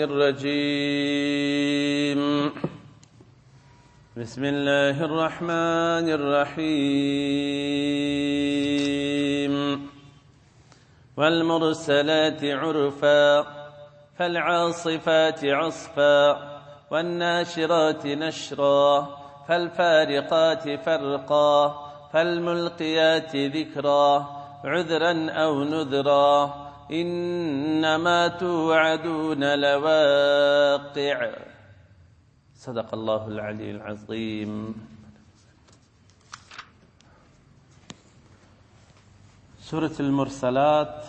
الرجيم بسم الله الرحمن الرحيم والمرسلات عرفا فالعاصفات عصفا والناشرات نشرا فالفارقات فرقا فالملقيات ذكرا عذرا أو نذرا إنما توعدون لواقع صدق الله العلي العظيم. سورة المرسلات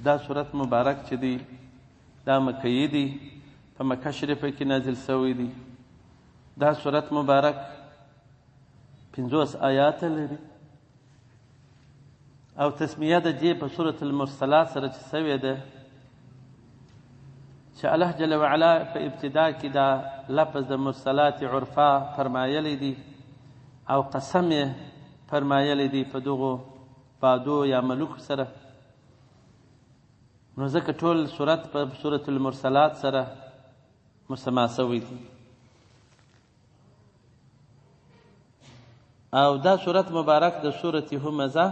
دا سورة مبارک چه دی دا مکی دی په مکه شریفه کې نازل شوی دی. دا سورة مبارک 50 آیات لري او تسمیه د دې په سورة المرسلات سره چې شوې ده چې الله جل وعلا په ابتدا کې دا لفظ د مرسلات عرفا فرمایلی دی او قسم یې فرمایلی دی په دغو بادو یا ملوک سره. نو ځکه ټول سورت په سورة المرسلات سره مسما شوی دی او دا سورت مبارک د سورة همزه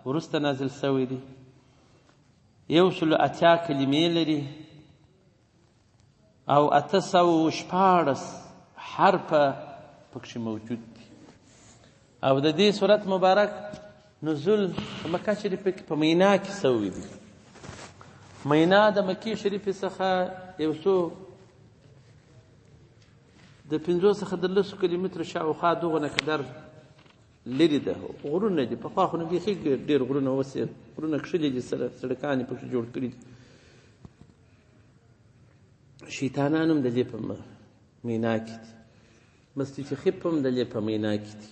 وروسته نازل شوی دی. 180 کلمې لري او 816 حرف پکښې موجود دي او د دې سورت مبارک نزول په مکه شریفه کې په مینا کې شوی دی. مینا د مکې شریفې څخه یو څو د 50 څخه د 10 کیلومتره شاوخوا دغونه قدر لري ده. غرونه دي پخوا خو نه بیخي ډېر غرونه اوس یې غرونه کښلي دي سړکان یې پکښې جوړ کړي دي. شیطانان هم د دې په مینا کې دي. مسجد خیف هم د دې په مینا کې دي.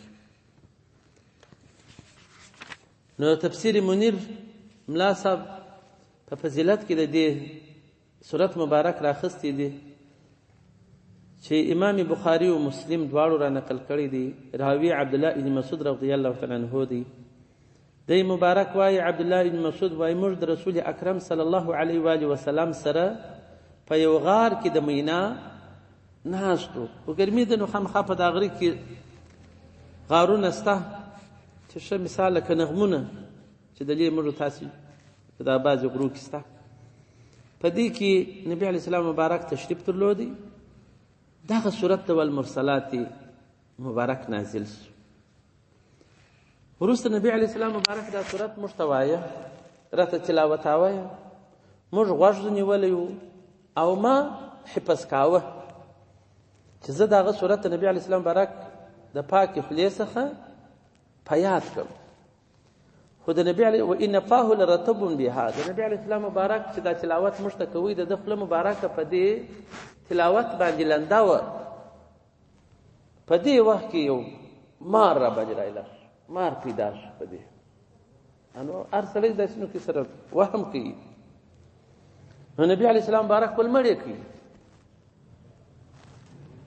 نو تفسیر منیر ملا صاحب په فضیلت کې د دې سورت مبارک راخستی دی چې امام بخاری و مسلم دواړو را نقل کړی دی. راوی عبدالله بن مسعود رضی الله تعالی عنه دی. دی مبارک وایي عبدالله بن مسعود وایي موږ د رسول اکرم صلی الله علیه و آله وسلم سره په یو غار کې د مینا ناستو. په ګرمي ده نو خامخا په دا غره کې غارونه شته چې ښه مثال لکه نغمونه چې د دې موږ تاسې په دا بعضې غرو کې شته. په دې کې نبي علیه السلام مبارک تشریف درلودی. دغه سورت د والمرسلات مبارک نازل شو. وروسته نبی علیه السلام مبارک دا سورت موږ ته وایه راته تلاوت وایه. موږ غوږ نیولی و او ما حفظ کاوه چې زه دغه سورت د نبي علیه السلام مبارک د پاکې خولې څخه په یاد کړم. خو د نبي علیه و ان فاه لرطب بها د نبي علیه السلام مبارک چې دا تلاوت موږ ته کوي د ده خوله مبارکه په دې تلاوت باندې لنده وه. په دې وخت کې یو مار را باندې راایله مار پیدا شو. په دې نو هر سړی داسې نو کې سره وهم کوي. نو نبي علیه السلام مبارک ول مړې کوي.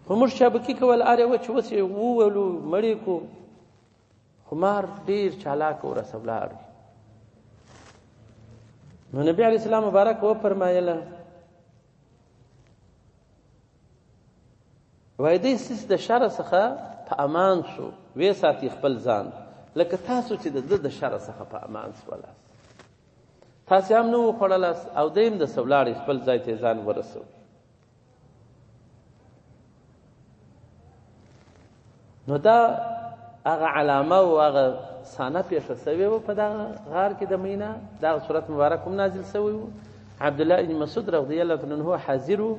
خو موږ شابکي کول هر یوه چې اوس یې وولو مړې کړو. خو مار ډېر چالاک و رسه ولاړ. نو نبي علیه السلام مبارک وفرمایله وایي دی ستاسې د شر څخه په امان شو ویې ساتي خپل ځان لکه تاسو چې د ده د شر څخه په امان شولاست. تاسې هم نه وخوړلاست او دی هم دسې ولاړې خپل ځای ته ځان ورسوي. نو دا هغه علامه او هغه صحنه پیښه شوې وه په دغه غار کې د مینا. دغه سورت مبارک هم نازل شوی و. عبدالله بن مسعود رضی الله عنه حاضر و.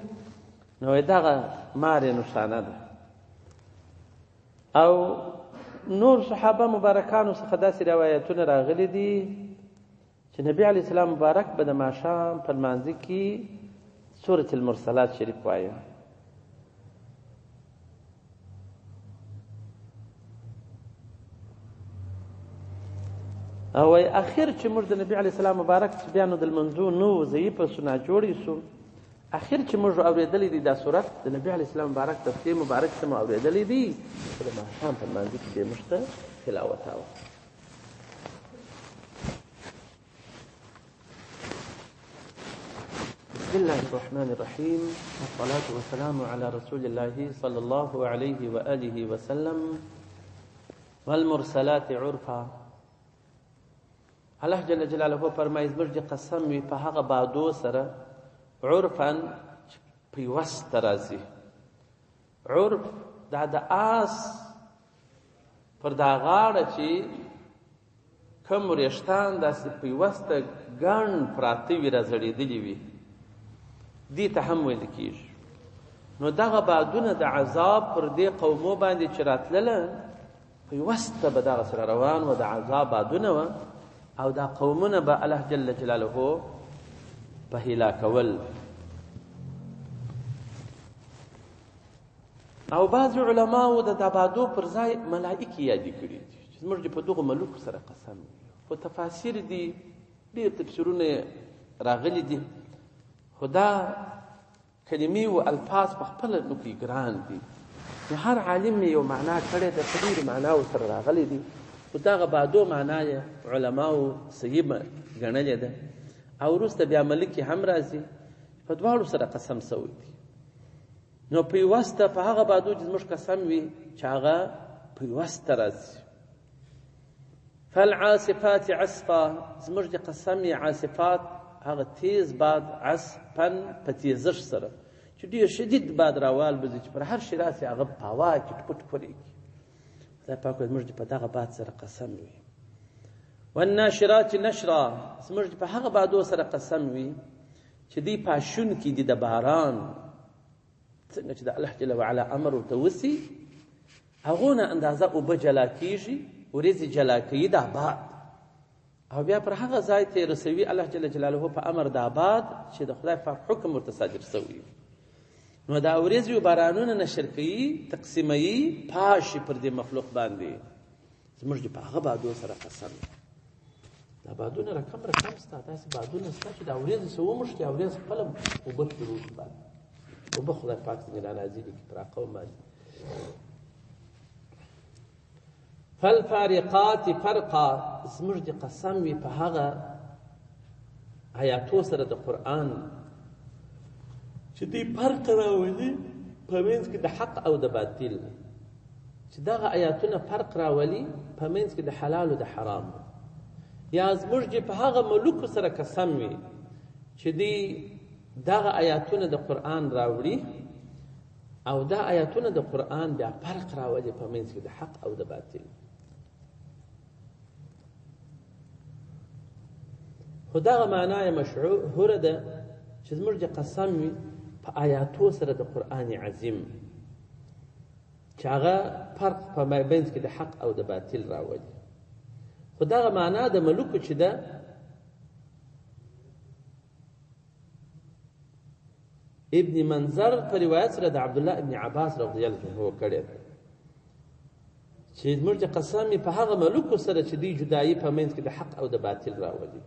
نو دغه مار یې نښانه ده. او نور صحابه مبارکانو څخه داسې روایتونه راغلي دي چې نبي علیه السلام مبارک به د ماښام په لمانځه کې سورة المرسلات شریف وایه. او اخر چې موږ د نبي علیه السلام مبارک چې بیا نو د لمنځو نو ضعیفه سو ناجوړې سو اخر چې موږ اورېدلی دي دا سورت د نبي علیه السلام مبارک تفسیر مبارک څه مو اورېدلی دي چې د ماښام په لمانځه کې موږ ته تلاوت وه. بسم بسم الله الرحمن الرحيم والصلاة والسلام على رسول الله صلى الله عليه وآله وسلم والمرسلات عرفا. الله جل جلاله فرمایي زموږ د قسم وي په هغه بادو سره عرفا پیوسته راځي. عرف دا د آس پر دا غاړه چې کوم وریښتان داسې پیوسته ګڼ پراته وي راځړېدلي وي دې ته هم ویل کېږي. نو دغه بادونه د عذاب پر دې قومو باندې چې راتلله پیوسته به دغه سره روان و، د عذاب بادونه وه او دا قومونه به الله جل جلاله په هلاکول. او بعض علماو د بادو پر ځای ملائکې یادې کړي دي چې زموږ په دغو ملوکو سره قسم وي. خو تفاسیر دي ډېر تفسیرونه راغلي دي، خو دا کلمې و الفاظ په خپله نو کې ګران دي. نو هر عالم یو معنا کړی ده، په ډېرو معناو سره راغلی دي، خو دغه بادو معنا یې علماو صحیح ګڼلې ده. او وروسته بیا ملکې هم راځي، په دواړو سره قسم سوی دي. نو پیوسته په هغه بادو چې زموږ قسم وي چې هغه پیوسته راځي. فالعاصفات عصفا، زموږ د قسم یې عاصفات هغه تیز باد، عصفن په تیزش سره چې ډېر شدید باد راوال بځي چې پر هر شي راسي هغه په هوا کې ټپه ټپرېږي. خدای پاک وایي زموږ په دغه باد سره قسم وي. والناشرات نشرا، زموږ په هغه بادو سره قسم وي چې دوی پاشونکي دي د باران، څنګه چې د الله جل وعلا امر ورته وسي هغو نه اندازه اوبه جلا کېږي، ورېځې جلا کوي دا باد، او بیا پر هغه ځای ته رسوي الله جل جلاله په امر دا باد چې د خدای پاک حکم ورته صادر سوی. نو دا ورېځې و بارانونه نشر کوي، تقسیموي، پاشي پر دې مخلوق باندې. زموږ په هغه بادو سره قسم. دا بادونه رقم ستا، داسې بادونه ستا چې دا ورېځې څه وموښتي او ورېځ خپله اوبه شروع شي باندې اوبه خدای پاک څنګه رانازلې کړي پر قوم باندې. فالفارقات فرقا، زموږ د قسم وي په هغه آیاتو سره د قرآن چې دوی فرق راولي په منځ کې د حق او د باطل، چې دغه آیاتونه فرق راولي په منځ کې د حلال او د حرام. یا زموږ په هغه ملوکو سره قسم وي چې دوی دغه آیاتونه د قرآن راوړي او دا آیاتونه د قرآن بیا فرق راولي په منځ کې د حق او د باطل. خو دغه معنا یې مشهوره ده چې زموږ د قسم وي په آیاتو سره د قرآن عظیم چې هغه فرق په منځ کې د حق او د باطل راولي. خو دغه معنا د ملوکو چې ده ابن منظر په روایت سره د عبدالله ابن عباس رضی الله عنه کړی ده چې زموږ د قسم په هغه ملوکو سره چې دوی جدایي په منځ کې د حق او د باطل راولي.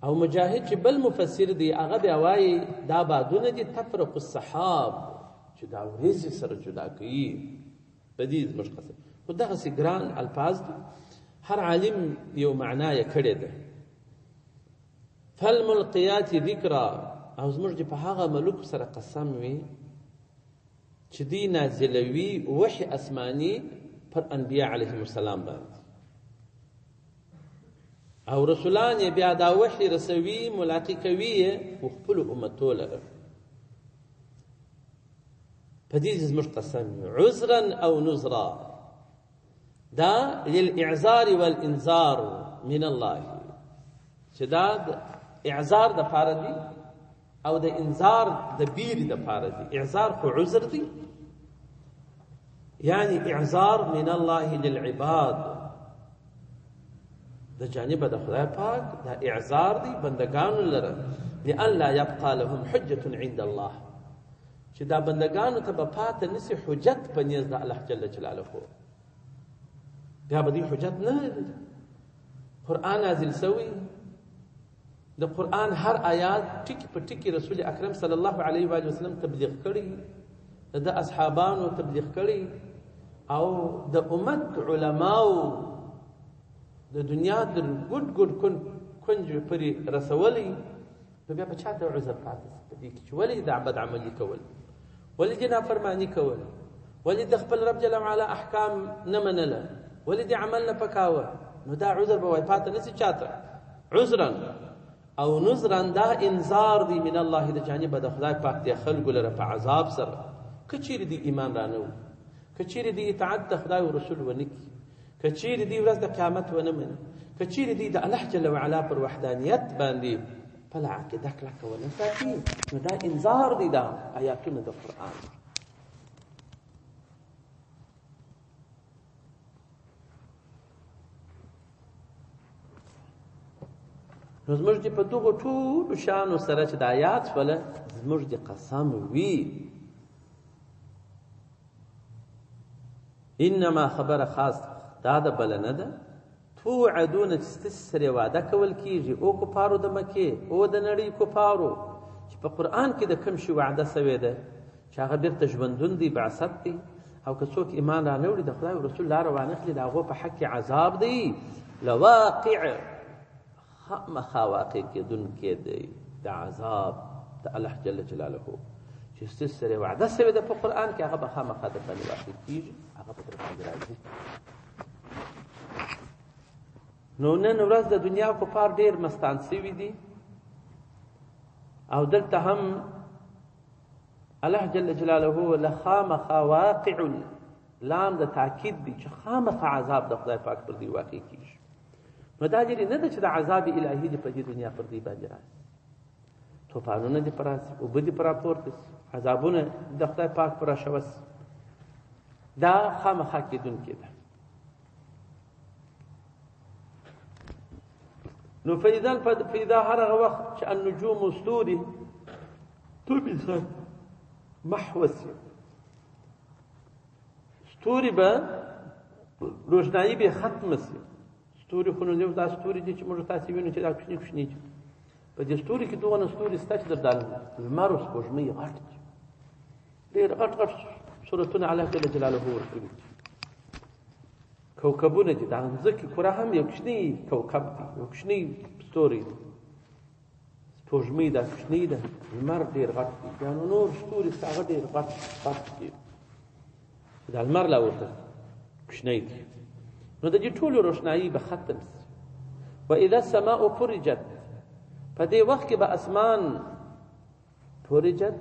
او مجاهد چې بل مفسر دی هغه بیا وایي دا بادونه دي تفرق السحاب چې دا ورېځې سره جدا کوي. په دې زموږ قسم. خو دغسې ګران الفاظ دي، هر عالم یو معنا یې کړې ده. فالملقیات ذکرا، او زموږ په هغه ملوک سره قسم وي چې دوی نازلوي وحي اسماني پر انبیاء علیهم السلام باندې، او رسولان یې بیا دا وحي رسوي، ملاقي کوي یې و خپلو امتو لره. په دې زموږ قسم وي. عذرا او نذرا، دا للاعذار والانذار من الله، چې دا د اعذار د پاره دی او د انذار د بیرې د پاره دی. اعذار خو عذر دی، یعنی اعذار من الله للعباد، د جانب د خدای پاک دا اعذار دی بندگانو لره، لئن لا يبقى لهم حجة عند الله، چې دا بندگانو ته به پاته نسی حجت په نیز د الله جل جلاله، بیا به دوی حجت نه لري. قرآن نازل سوی، د قرآن هر آیات ټکی په ټکی رسول اکرم صلی الله علیه و وسلم تبلیغ کړي، د اصحابانو تبلیغ کړي، او د امت علماو د دنیا د ګډ ګډ کنج پرې رسولی، نو بیا په چا ته عذر پاتې شي په دې کې چې ولې دا بد عملي کول، ولې دې نافرماني کول، ولې د خپل رب جل وعلا احکام نه منله، ولې دې عمل نه پکاوه. نو دا عذر به وای پاتې نشي چاته. عذرا او نذرا دا انذار دی من الله د جانب د خدای پاک دی خلکو لره په عذاب سره. کچیر دی ایمان رانه و، کچیر دی اطاعت د خدای او رسول ونکي، کچیر دی ورځ د قیامت ونه مني، کچیر دی د الله جل وعلا پر وحدانیت باندې بل عقیده کلکه ونه ساتي. نو دا انذار دی، دا آیاتونه د قرآن. نو زموږ دې په دغو ټولو شانو سره چې د آیات شوله زموږ دې قسم وي. انما خبره خاص دا د بله نه ده. توعدون چې ستاسې سره وعده کول کېږي او کفارو د مکې او د نړۍ کفارو چې په قرآن کې د کوم شي وعده سوې ده چې هغه بیرته ژوندون دی، بعثت دی، او که څوک ایمان را نه وړي د خدای او رسول لاره وانخلي د هغو په حق کې عذاب دی. لواقع خامخا واقع کېدونکی دی د عذاب د الله جل جلاله چې ستاسې سره وعده سوې ده په قرآن کې، هغه به خامخا در باندې واقع کېږي، هغه به در باندې راځي. نو نن ورځ د دنیا کفار ډېر مستان سوي دي، او دلته هم الله جل جلاله له خامخا واقع لام د تاکید دی چې خامخا عذاب د خدای پاک پر دی واقع کېږي. نو دا جري نه ده چې د عذاب الهي دې په دې دنیا پر دی باندې راشي، طوفانونه دې پر راشي، اوبه دې پر راپورته شي، عذابونه د خدای پاک پر راشوه شي. دا خامخا کېدونکې ده. نو فإذا هرغه وخت چې النجوم ستوري طمست محو شي، ستوري به روشنایي به ختم شي. ستوري خو نو دا ستوري دي چې موږ تاسې وینو چې دا کوچني کوچني دي. په دې ستوري کې دغه ستوري شته چې د لمر او سپوږمۍ غټ دي، ډېر غټ غټ صورتونه الله جل جلاله ورکړي. کوكبونه دي، د ځمکې کره هم یو کوچنی کوكب دی، یو کوچنی ستوری دی. سپوږمۍ دا کوچنی ده، لمر ډېر غټ دی، بیا نو نور ستوري شته هغه ډېر غټ دي، د لمر لا ورته کوچنی دي. نو د دې ټولو روښنایي به ختم شي. واذا السماء فرجت، په دې وخت کې به اسمان فرجت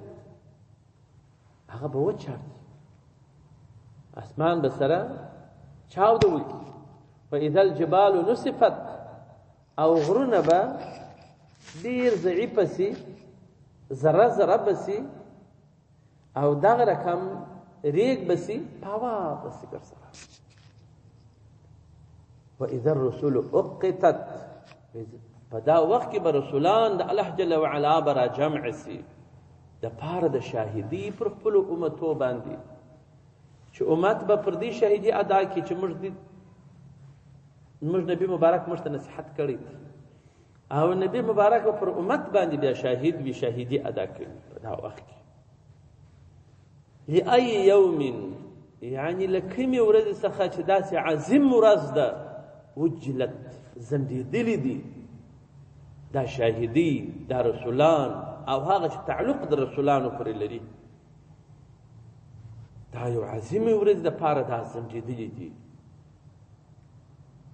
هغه به وچاړي، اسمان به سره چاوده وکړي. واذا الجبال نصفت، او غرونه به ډېر ضعیفه سي، ذره ذره به سي، او دغه رقم ریګ به سي، پاوا به سي ګرځره. واذا الرسل اقتت، په دا وخت کې به رسولان د الله جل وعلا به را جمع سي د پاره د شاهدي پر خپلو امتو باندې، چې امت به پر دې شاهدي ادا کړي چې موږ نبی مبارک موږ ته نصیحت کړی دی، او نبی مبارک به پر امت باندې بیا شاهد وي، شاهدي ادا کړي په دا وخت کې. لأي یوم، یعنی لکمې ورځې څخه چې داسې عظیم ورځ ده، وجلت زندېدلې دي دا شاهدي، دا رسولان او هغه چې تعلق د رسولانو پرې لري، دا یو عظیمه ورځ د پاره دا زندېدلې دي.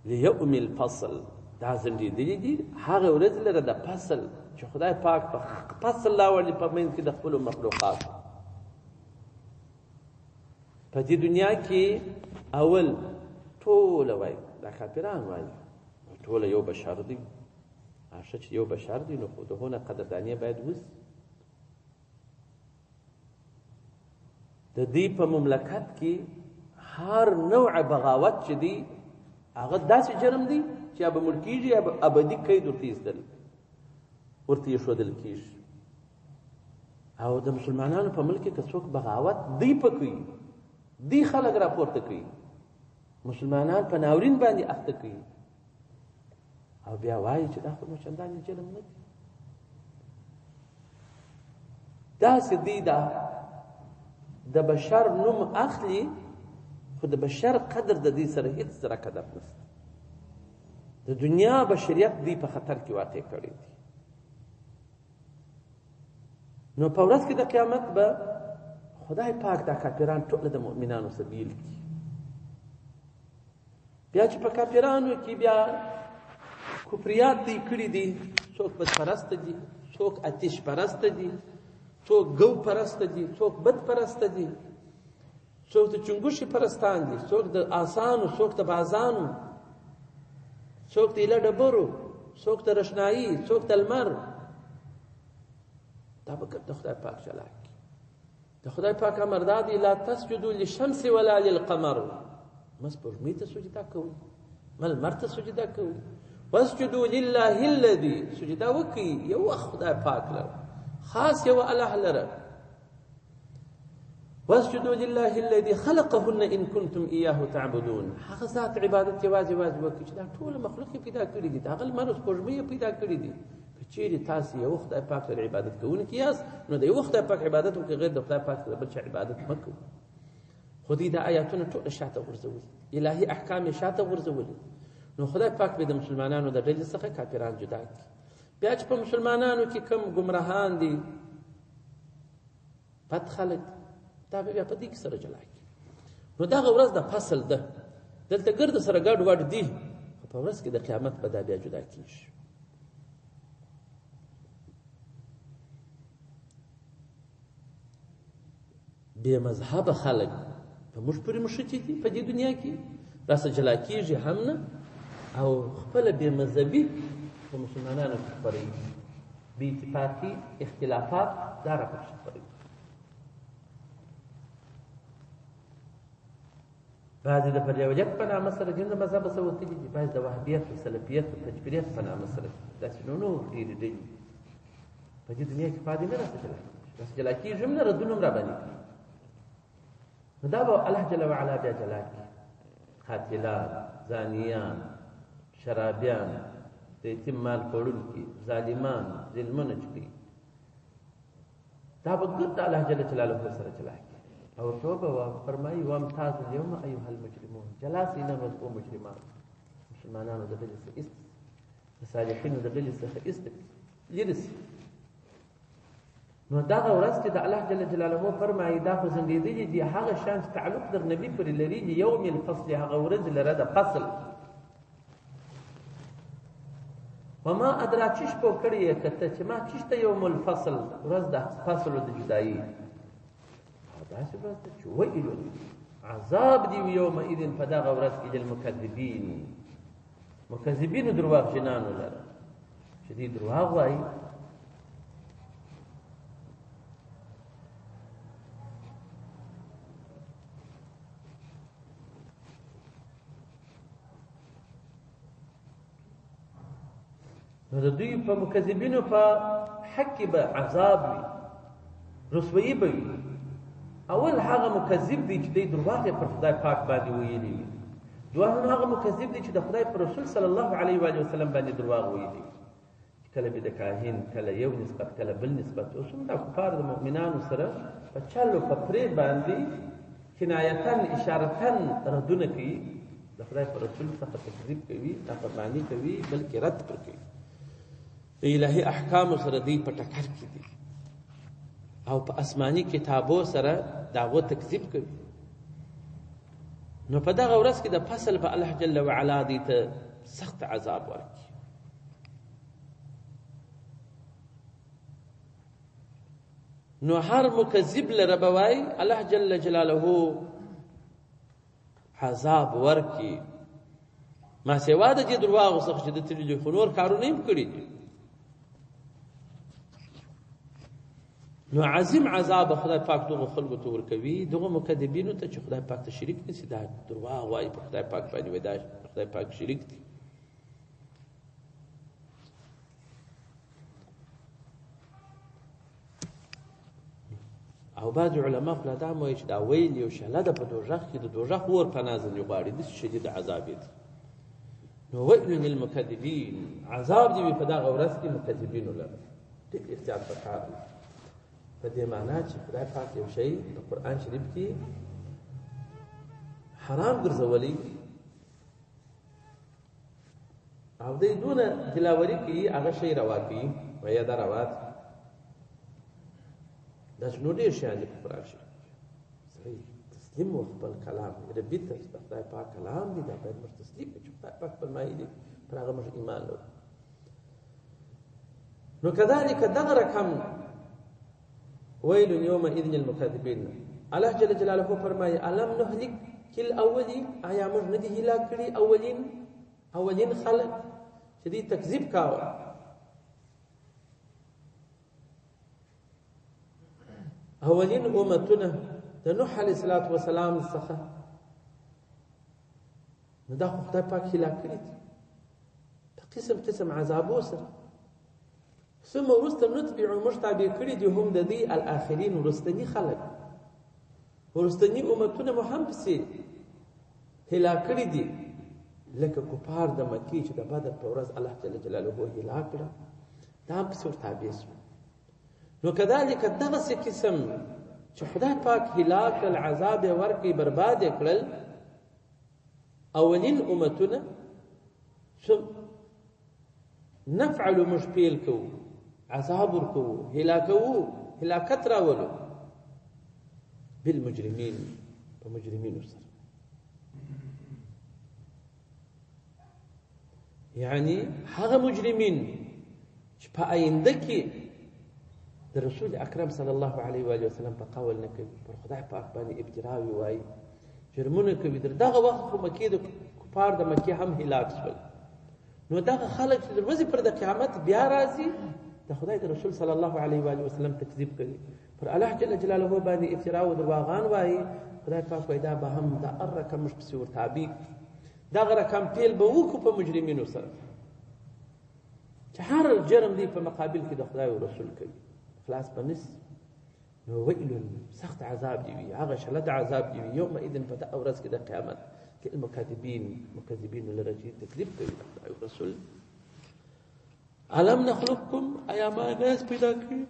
لیوم الفصل، دا زندېدلې دي هغه ورځ لره د فصل چې خدای پاک په فصل راولي په منځ کې د خپلو مخلوقاتو. په دې دنیا کې اول ټوله وایي، دا کافران وایي ټوله یو بشر دی، هغه چې یو بشر دی، نو خو د هغه قدرداني باید وسي. د دې په مملکت کې هر نوع بغاوت چې دی هغه داسې جرم دی چې یا به مړ کېږي یا به ابدي قید ورته ایښودل کېږي. او د مسلمانانو په ملک کې که څوک بغاوت دی په کوي، دی خلک راپورته کوي، مسلمانان په ناورین باندې اخته کوي، او بیا وایي چې دا خو نو چندانې جرم نه دی. داسې دی دا د بشر نوم اخلي، خو د بشر قدر د دې سره هیڅ زره قدر نشته. د دنیا بشریت دی په خطر کې واقع کړی دی. نو په ورځ کې د قیامت به خدای پاک دا کافران ټول د مؤمنانو سره بیل کړي. بیا چې په کافرانو کې بیا کفریات دی کړي دي، څوک بت پرست دي، څوک آتش پرست دي، څوک ګو پرست دي، څوک بت پرست دي، څوک د چنګوشي پرستان دي، څوک د آسانو، څوک د بازانو، څوک د ایله ډبرو، څوک د رشنایی، څوک د لمر. دا به د خدای پاک جلا کړي. د خدای پاک امر دا دی لا تسجدوا للشمس ولا للقمر، مس سپوږمۍ ته سجده کوئ، مه لمر ته سجده کوئ. واسجدوا لله الذي، سجده وکړئ یو خدای پاک لره، خاص یو الله لره. واسجدوا لله الذي خلقهن ان كنتم اياه تعبدون، هغه ذات عبادت یوازې وکړئ چې دا ټول مخلوق پیدا کړی دي، دا هغه لمر او سپوږمۍ پیدا کړی دي. چیرې تاسو یو خدای پاک سره عبادت کوونکي یاست، نو د یو خدای پاک عبادت وکړئ، غیر د خدای پاک سره بل چا عبادت مه کوئ. خو دې دا آیاتونه ټول شاته غورځولي، الهي احکام یې شاته غورځولي. نو خدای پاک به د مسلمانانو د ډلې څخه کافران جدا کړي. بیا چې په مسلمانانو کې کم ګمراهان دي، بد خلک، دا به بیا په دې کې سره جلا کړي. نو دغه ورځ د فصل ده، دلته ګرد سره ګډ وډ دي، خو په ورځ کې د قیامت به دا بیا جدا کېږي. بې مذهبه خلک په موږ پورې مښتي دي په دې دنیا کې، داسې جلا کېږي هم نه، او خپله بې مذهبي په مسلمانانو کې خپروي، بې اتفاقي اختلافات دا راپکښې خپروي. بعضې د بریاولیت په نامه سره دین د مذهبه څه وتلي دي، بعضې د وهابیت او سلفیت او تجبریت په نامه سره داسې نور ډېرې ډلې په دې دنیا کې پاتې نه راسه جلا کېږي، راسه جلا کېږي هم نه، ردونه هم راباندې کوي. نو دا به الله جل وعلا بیا جلا کړي. قاتلان، زانیان، شرابیان، د یتیم مال خوړونکي، ظالمان، ظلمونه چې کوي، دا به ګرد الله جل جلاله سره جلا کړي. او توبه فرمایي وامتاز اليوم ایها المجرمون، جلا سئ نن ورځ او مجرمان، مسلمانانو د ډلې څخه ایست، د صالحینو د ډلې څخه ایست لرې سئ. نو دغه ورځ چې د الله جل جلاله فرمایي دا خو زندېدلي دي، هغه شان چې تعلق در نبي پورې لري، یوم الفصل، هغه ورځ لره د فصل. وما ادراک چی شپو کړی یې کته چې ما چیشته یوم الفصل، ورځ د فصل د جدایي. داسې ورځ ده چې ویل عذاب دی یومئذ په دغه ورځ کې للمکذبین، مکذبینو درواغجنانو لره چې دوی درواغ وایي. نو د دوی په مکذبینو په حق کې به عذاب وي، رسوایي به وي. اول هغه مکذب دی چې دی درواغ پر خدای پاک باندې ویلي وي، دوهم هغه مکذب دی چې د خدای پر رسول صلی الله علیه و آله وسلم باندې درواغ ویلي، کله به د کاهن، کله یو نسبت، کله بل نسبت. اوس هم دا کفار د مؤمنانو سره په چل او په فریب باندې کنایتن اشارتن ردونه کوي، د خدای پر رسول څخه تکذیب کوي، نافرماني کوي، بلکې رد پر کوي. د الهي احکامو سره دوی په ټکر کې دي، او په آسماني کتابو سره د هغو تکذیب کوي. نو په دغه ورځ کې د فصل به الله جل وعلا دوی ته سخت عذاب ورکړي. نو هر مکذب لره به وایي الله جل جلاله عذاب ورکړي، ما سوا د دې درواغو څخه چې د تللي دي، خو نور کارونه یې هم کړي دي. نو عظیم عذاب خدای پاک دغه خلکو ته ورکوي، دغه مکذبینو ته چې خدای پاک ته شریک نیسي، دا درواغ وایي په خدای پاک باندې، وایي دا خدای پاک شریک دی. او بعض علما خو دا هم وایي چې دا ویل یو شله ده په دوژخ کې، د دوژخ اور پناه ځینې غواړي، داسې شدید عذاب یې دی. نو ویل للمکذبین، عذاب دې وي په دغه ورځ کې مکذبینو لره. ډېر احتیاط پکار دی په دې معنا چې خدای پاک یو شی په قرآن شریف کې حرام ګرځولی، او دوی دونه دلاوري کوي هغه شی روا کوي، وایي دا روا دی. دا چې نو ډېر شیان دي په قرآن شریف کې سړی تسلیم و خپل کلام ربي ته چې د خدای پاک کلام دی دا باید موږ تسلیم کړو چې خدای پاک فرمایي دي پر هغه موږ ایمان لرو. نو كذلك دغه رقم ويل يومئذ للمكذبين. الله جل جلاله فرمایي الم نهلك الاولين، آیا موږ نه دي هلاک کړي اولین خلق چې دې تکذیب کاوه. اولین امتونه د نوح علیه السلام څخه نو دا خو خدای پاک هلاک کړي دي په قسم عذابو سره. ثم وروسته نتبع موږ تابع کړي دي هم د دې الاخرین وروستني خلق وروستني امتونه مو هم پسې هلاک کړي دي لکه کفار د مکې چې د بدر په ورځ الله جل جلاله هلاک کړه دا هم پسې ورتابع شو. نو كذلك دغسې قسم چې خدای پاک هلاک کړل عذاب یې ورکړي برباد یې کړل اولین امتونه نفعل موږ پیل کوو عذاب ورکوو هلاکوو هلاکت راولو بالمجرمین په مجرمینو سره. یعنی هغه مجرمین چې په آینده کې د رسول اکرم صلی الله علیه و وسلم په قول نه کوي پر خدای پاک باندې ابتراوي وایي جرمونه کوي تر دغه وخت خو مکې د کفار د مکې هم هلاک شول. نو دغه خلک چې د ورځې پر د قیامت بیا راځي د خدای د رسول صلی الله علیه و وسلم تکذیب کوي پر الله جل جلاله باندې افترا او درواغان وایي خدای پاک وایي دا به هم د رقم مش پسې ورتابي دغه رقم پیل به وکړو په مجرمینو سره چې هر جرم دی په مقابل کې د خدای او رسول کوي خلاص بنس. نو ویل سخت عذاب دی وي هغه شلت عذاب دی وي یومئذ په دغه ورځ کې د قیامت کې مکذبین لرجی تکذیب کوي د خدای او رسول. الم نخلقکم آیا ما ناس پیدا کړی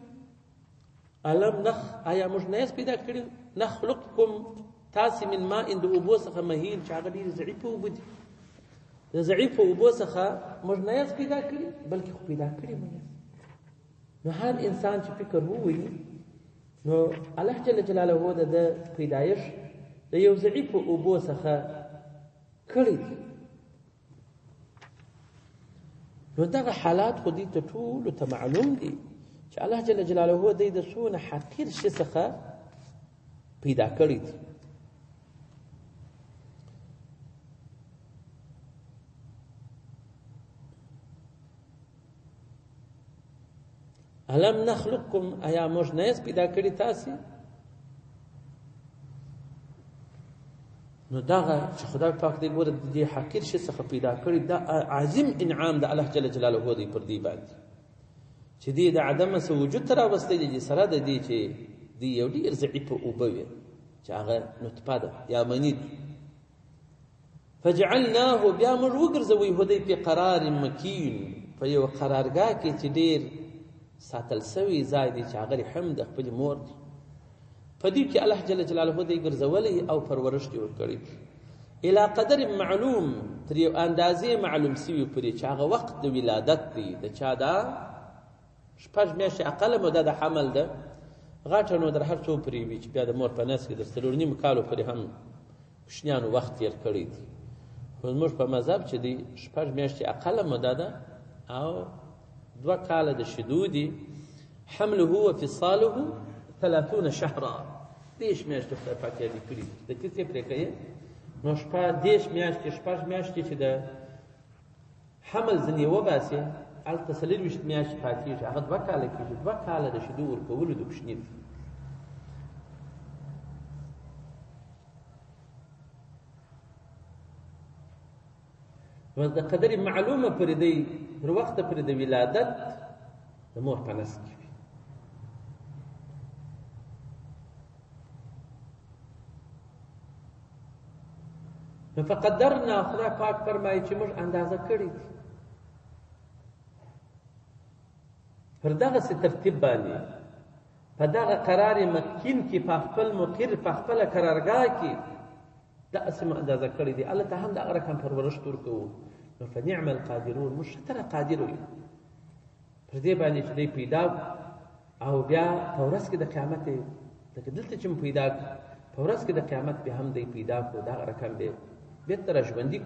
آیا موږ ناس پیدا کړی نخلقکم تاسې من ماء د اوبو څخه مهین چې هغه ډېرې ضعیفه اوبه دي د ضعیفو اوبو څخه موږ ناس پیدا کړي بلکې خو پیدا کړي مو نو هر انسان چې فکر ووایي نو الله جل جلاله د پیدایش د یو ضعیفو اوبو څخه کړي دي. نو دغه حالات خو دې ته ټولو ته معلوم دي چې الله جل جلاله د څونه حقیر شي څخه پیدا کړي دي. الم نخلقکم آیا موږ ناس پیدا کړي تاسې نو دغه چې خدای پاک دې ګوره د دې حقیر شي څخه پیدا کړي دا عظیم انعام د الله جل جلاله دی پر دې باندې چې دې د عدم څخه وجود ته راوستلی دي سره د دې چې دې یو ډېر ضعیفه اوبه وي چې هغه نطفه ده یا مني فجعلناه بیا موږ وګرځوی هدی په قرار مکین په یو قرارګاه کې چې ډېر ساتل سوی ځای دی چې هغه هم د خپل مور دی په دې کې الله جل جلاله دې ګرځولې او پرورش دې ورکړي الی قدر معلوم تر یو اندازې معلوم سوی پرې چې هغه وخت د ولادت دی د چا دا شپږ میاشتې اقل مده د حمل ده غټه نو در هر څو پرې وي چې بیا د مور په نس کې د 3.5 کالو پرې هم کوچنیانو وخت تېر کړی دی. خو زموږ په مذهب چې دی شپږ میاشتې اقل مده ده او 2 کاله د شیدو دي حمله وفصاله 30 شهرا 10 میاشتې خدای پاک یې کړي د کیسې پرې کوي نو شپږ میاشتې چې د حمل ځنې وباسي هلته 24 میاشتې پاتېږي هغه 2 کاله کېږي 2 کاله د شیدو ورکولو د کوچني و د قدر معلومه پر دی پر وخت پر د ولادت د مور په نس کې نو فقدرنا خدای پاک فرمایي چې موږ اندازه کړې دي پر دغه ترتیب باندې په دغه قرار مکین کې په خپل مقر په خپل قرارګاه کې دا اسمه اندازه کړې دي الله ته هم دا رقم پرورش ورکوو نو فنعم القادرون مش ترى قادر پر دې باندې چې دې پیدا او بیا په ورځ کې د قیامت لکه دلته چې پیدا په ورځ کې د قیامت به هم دی پیدا کړو دا رقم به بهتر ژوندي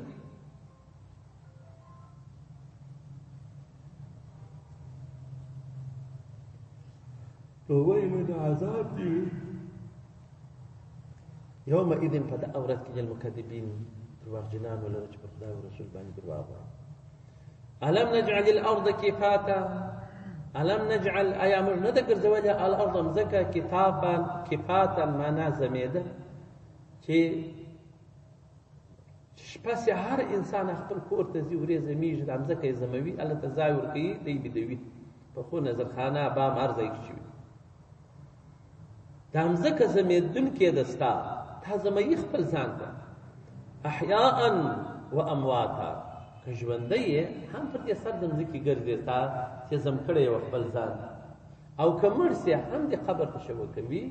وويل من عذاب دي يومئذ فد اورت للمكذبين درواغ جنان ولا رجب خدا ورسول بان درواغ ألم نجعل الأرض كفاتا ألم نجعل أيامر ندقر زوجة الأرض مزكا كفاتا معنا زميدة چې شپاسي هر انسان خپل کور ته ځي ورې زمیږي د مزکه زموي الله تزاور کوي دی بدوي په خو نظر خانه با مرزه کی د مزکه زمیدون کې دستا تا زمي خپل ځان ته احیاء و امواتا که ژوندۍ هم پر دې سر د مزکه ګرځي تا چې زم کړي و خپل ځان او کمرسي هم د قبر په شو کوي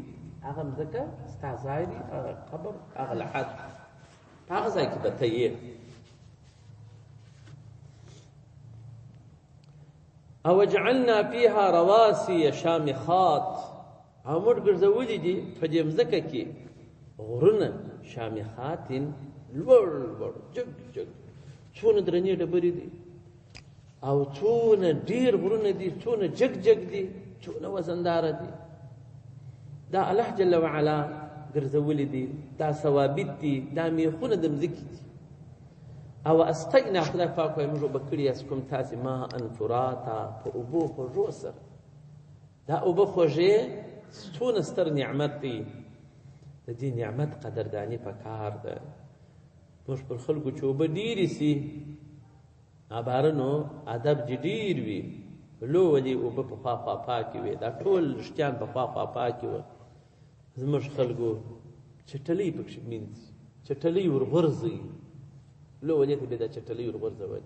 هغه مزکه استعزایي قبر هغه لحد هغه ځای کې به ته یې او جعلنا فيها رواسي شامخات او موږ ګرځولي دي په دې مځکه کې غرونه شامخات لوړ لوړ جګ جګ څونه درنې ډبرې دي او څونه ډیر غرونه دي څونه جګ جګ دي څونه وزندار دي دا الله جل وعلا ګرځولي دي دا ثوابت دي دا میخونه د مځکې دي او اسقینا خدای پاک وايي موږ بکړی اس کوم تاسو ما ان فراتا په اوبو خوږو سره دا اوبو خوږې څونه ستر نعمت دی د دې نعمت قدردانی پکار ده موږ پر خلکو چې اوبه ډیرې سي ابارنو ادب جدیر وي لو ولي اوبه په خوا پاکي وي دا ټول رښتیان په خوا پاکي وي زموږ خلکو چټلې پکښې مینځي چټلې ورغورځي لو ولې ته به دا چټلې ورغورځول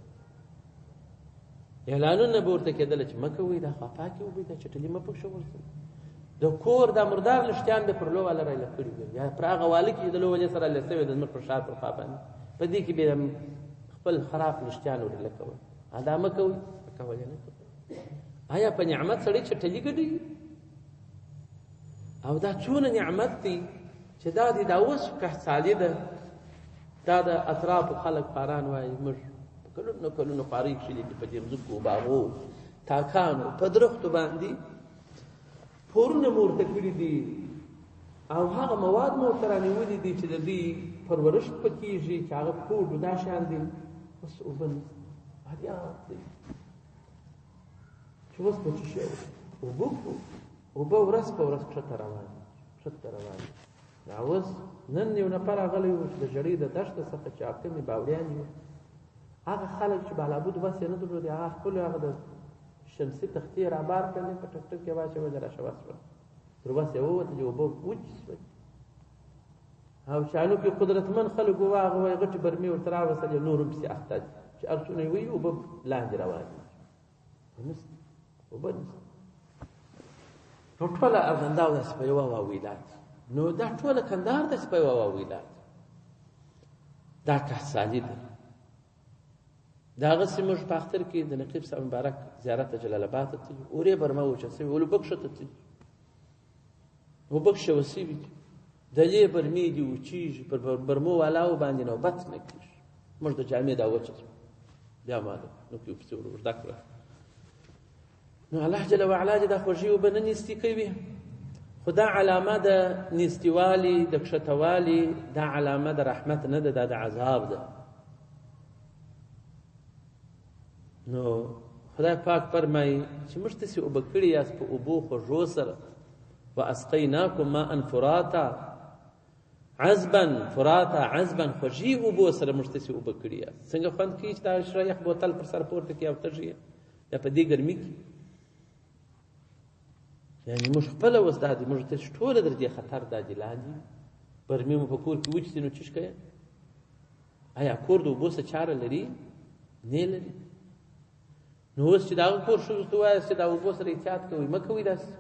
اعلانونه به ورته کېدل چې مه کوئ دا خوا پاکي اوبه دا چټلې مه پکښې ورځي د کور دا مردار لښتیان به پر لو والا رایله کړي وي یا پر هغه واله کې د لو ولې سره لسوي د زموږ پر شا پر خوا باندې په دې کې به خپل خراب لښتیان ورله کوي دا مه کوئ کولی نه کوئ آیا په نعمت سړی چټلې ګډي او دا څونه نعمت دی چې دا دی دا اوس که سالي ده دا د اطراف خلک پاران وایي موږ کلونو پارې کښلي دي په دې مځکو باغو تاکانو په درختو باندې پورونه مو ورته کړي دي او هغه مواد مو ورته رانیولي دي چې د دې پرورش پکېږي چې هغه کوډ دا شان دي اوس اوبه عادیات دی چې اوس به څه شی اوبه ورځ په ورځ ښکته روان دا اوس نن یو نفر راغلی و چې د ژړۍ د دښته څخه چې حاکمې باوړیان دي هغه خلک چې بالابود بس یې نه درلودې هغه خپلو هغه د شمسي تختې رابار کړلې په ټکټر کې واچولې د راشه وسوه تر بس یې ووته چې اوبه وچ شوې او شانو کې قدرتمن خلک وو هغه وایي غټې برمې ورته راوستلې نور هم پسې اخته دي چې هر څونه یې وایي اوبه لاندې روان دي اوبه نشته نو ټوله ارغنداو داسې په یوه واویلات نو دا ټوله کندهار داسې په یوه واویلات دا کهسالي ده د هغسې موږ په اختر کې د نقیب صاحب مبارک زیارت ته جلال آباد ته تللي اورې برمه وچه سوې اولوبک ښه ته تللي اوبک شوه سوي دي دلې برمې دي وچېږي پر برمو والاو باندې نوبت نه کېږي موږ د جامې دا وچه بیا ما ده نو کې پسې ور زده کړه نو الله جل وعلا دې دا خوږې اوبه نه نیستي کوي خو دا علامه د نیستیوالي د کښتوالي دا علامه د رحمت نه ده دا د عذاب ده نو خدای پاک فرمایي چې موږ تاسې اوبه کړي یاست په اوبو خوږو سره واسقیناکم ماء فراتا عذبا خوږې اوبو سره موږ تاسې اوبه کړي یاست څنګه خوند کوي چې دا شره یخ بوتل پر سر پورته کړي او تږي یا په دې ګرمي کې یعنې موږ خپله اوس دا دي موږ تاسې ټوله در دې خطر دا دي لاندې برمې مو په کور کې وچ سي نو چشکه آیا کور د اوبو څه چاره لري نه لري نو اوس چې د هغه کور ښځو ته ووایاست چې دا اوبو سره احتیاط کوئ مه کوئ داسې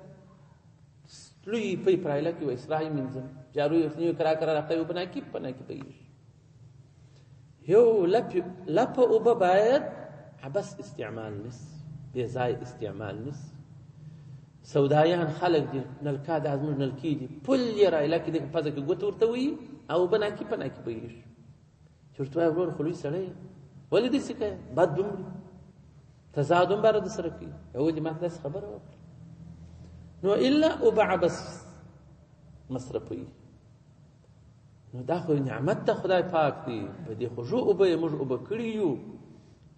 لوی پی پرایله کې وایي اسراحي مینځم جارو یې نوی کرا راخته اوبه ناکیب په ناکیب کېږي یو لپه اوبه باید عبس استعمال نس بې ځای استعمال نس سودایان خلک دي نلکا دا زموږ نلکې دي پل یې رایله کې دغه پزه کې ګوته ورته وهي او بناکي پناکي بهېږي چې ورته وایي ورور خو لوی سړی یې ولې داسې کوې بد دومره تضاد هم باره درسره کوي ولې ما ته داسې خبره وکړه نو الا اوبه بس مصرفوي نو دا خو نعمت ته خدای پاک دی په دې خوږو اوبه یې موږ اوبه کړي یو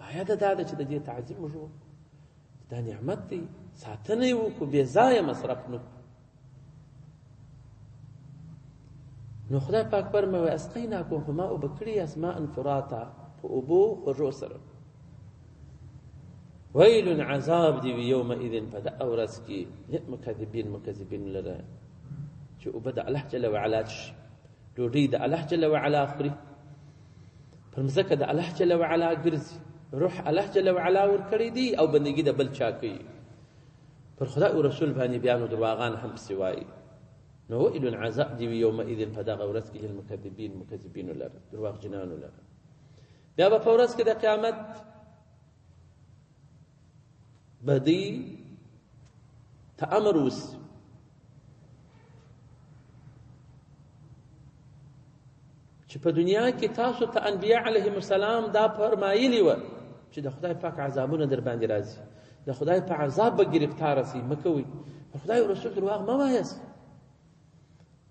باید دا ده چې د دې تعظیم موږ وکړو دا نعمت دی ساتنه یې وکړو بې ځایه مصرف نه کړو نو خدای پاک فرموي اسقیناکم خو ما اوبه کړي یاست ماء فراتا په اوبو خوږو سره ویل عذاب دی وي یومئذ په دغه ورځ کې مکذبین لره چې اوبه د الله جل وعلا تشي ډوډۍ د الله جل وعلا خوري پر مځکه د الله جل وعلا ګرځي روح الله جل وعلا ورکړی دی او بندګي د بل چا کوي پر خدای او رسول باندې بیان او درواغان هم پسې وایي نو ویل عذاب دی وي یومئذ په دغه ورځ کې مکذبین لره درواغجنانو لره بیا به په ورځ کې د قیامت بدی ته امر وسي چې په دنیا کې تاسو ته انبیاء علیهم السلام دا فرمایلی و چې د خدای پاک عذابونه در باندې راځي د خدای په عذاب به گرفتار سي مکوي خدای او رسول درواغ ما وایاست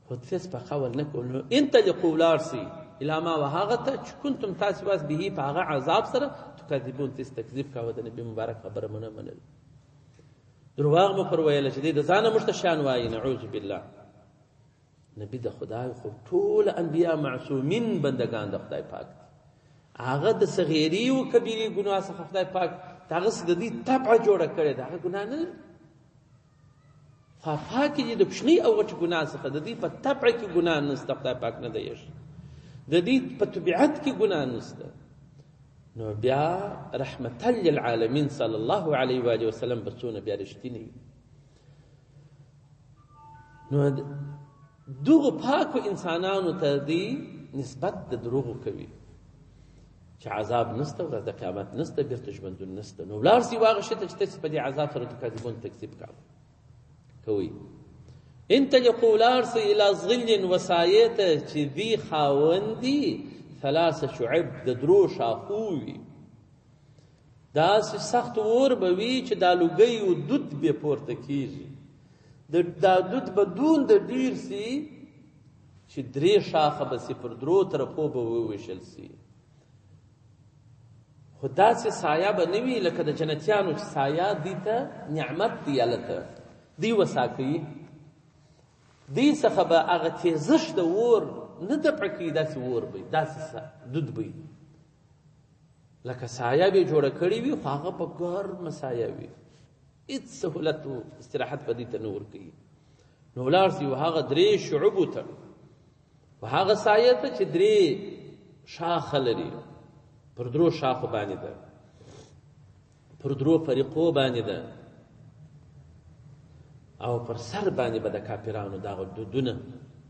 خو تفس په قول نه کول انت لقولار سي الى ما وهاغه كنتم تاسو واس به په هغه عذاب سره تکذبون تستكذب کاوه د نبی مبارک خبره مونږ منل درواغ مو پر ویل چې د ځانه مشتشان وایي نعوذ بالله نبی د خدای خو ټول انبیا معصومین بندگان د خدای پاک هغه د صغیری او کبیری ګناه څخه خدای پاک هغه د دې تبع جوړه کړی دا ګناه نه فاکي د پښنی او غټ ګناه څخه د دې په تبع کې ګناه نشته خدای پاک نه دی د دې په طبيعت کې ګناه نشته نو بیا رحمت للعالمین صلی الله علیه و آله وسلم بچونه بیا رښتینی نو دغه پاکو انسانانو ته دی نسبت د دروغ کوي چې عذاب نسته ورځ د قیامت نسته بیرته ژوندون نسته نو ولار سی واغه شته چې تاسو په دې عذاب سره تکذبون تکذیب کوي انت لقولار سی الى ظل وسایت چې دی خاوندی ثلاث شعب د درو شاخوي دا سخت ور به وی چې دا لوګي او دود به پورته کیږي دا دود بدون د ډیر سي چې درې شاخه به سي پر درو طرفو به وویشل سي خدا سي سایه به نوي لکه د جنتیانو چې سایه دي ته نعمت دی الته دی وساکي دی څخه به هغه تیزش د ور نه د پړکی داسې ور به داسې دود به لکه سایه به جوړه کړی وي خو هغه په ګرم سایه وي هیڅ سهولت او استراحت په دې ته نور کوي نو ولار سي هغه درې شعب ته هغه سایه ته چې درې شاخ لري پر درو شاخ باندې ده پر درو فريقو باندې ده او پر سر باندې به د کافرانو دغه دودونه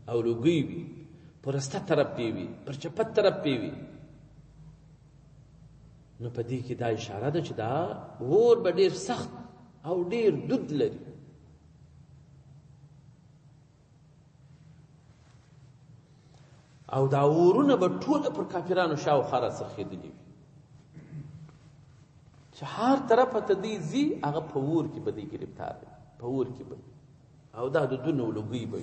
او لوګي وي پر استه طرف پیوي پر چپت طرف پیوي نو په دې کې دا اشاره ده چې دا ور به ډیر سخت او ډیر دود لري او دا ورونه به ټول پر کافرانو شاو خره سرخېدلي وي چې هر طرف ته دې زی هغه په ور کې به دې گرفتار په ور کې به او دا دودونه ولګي به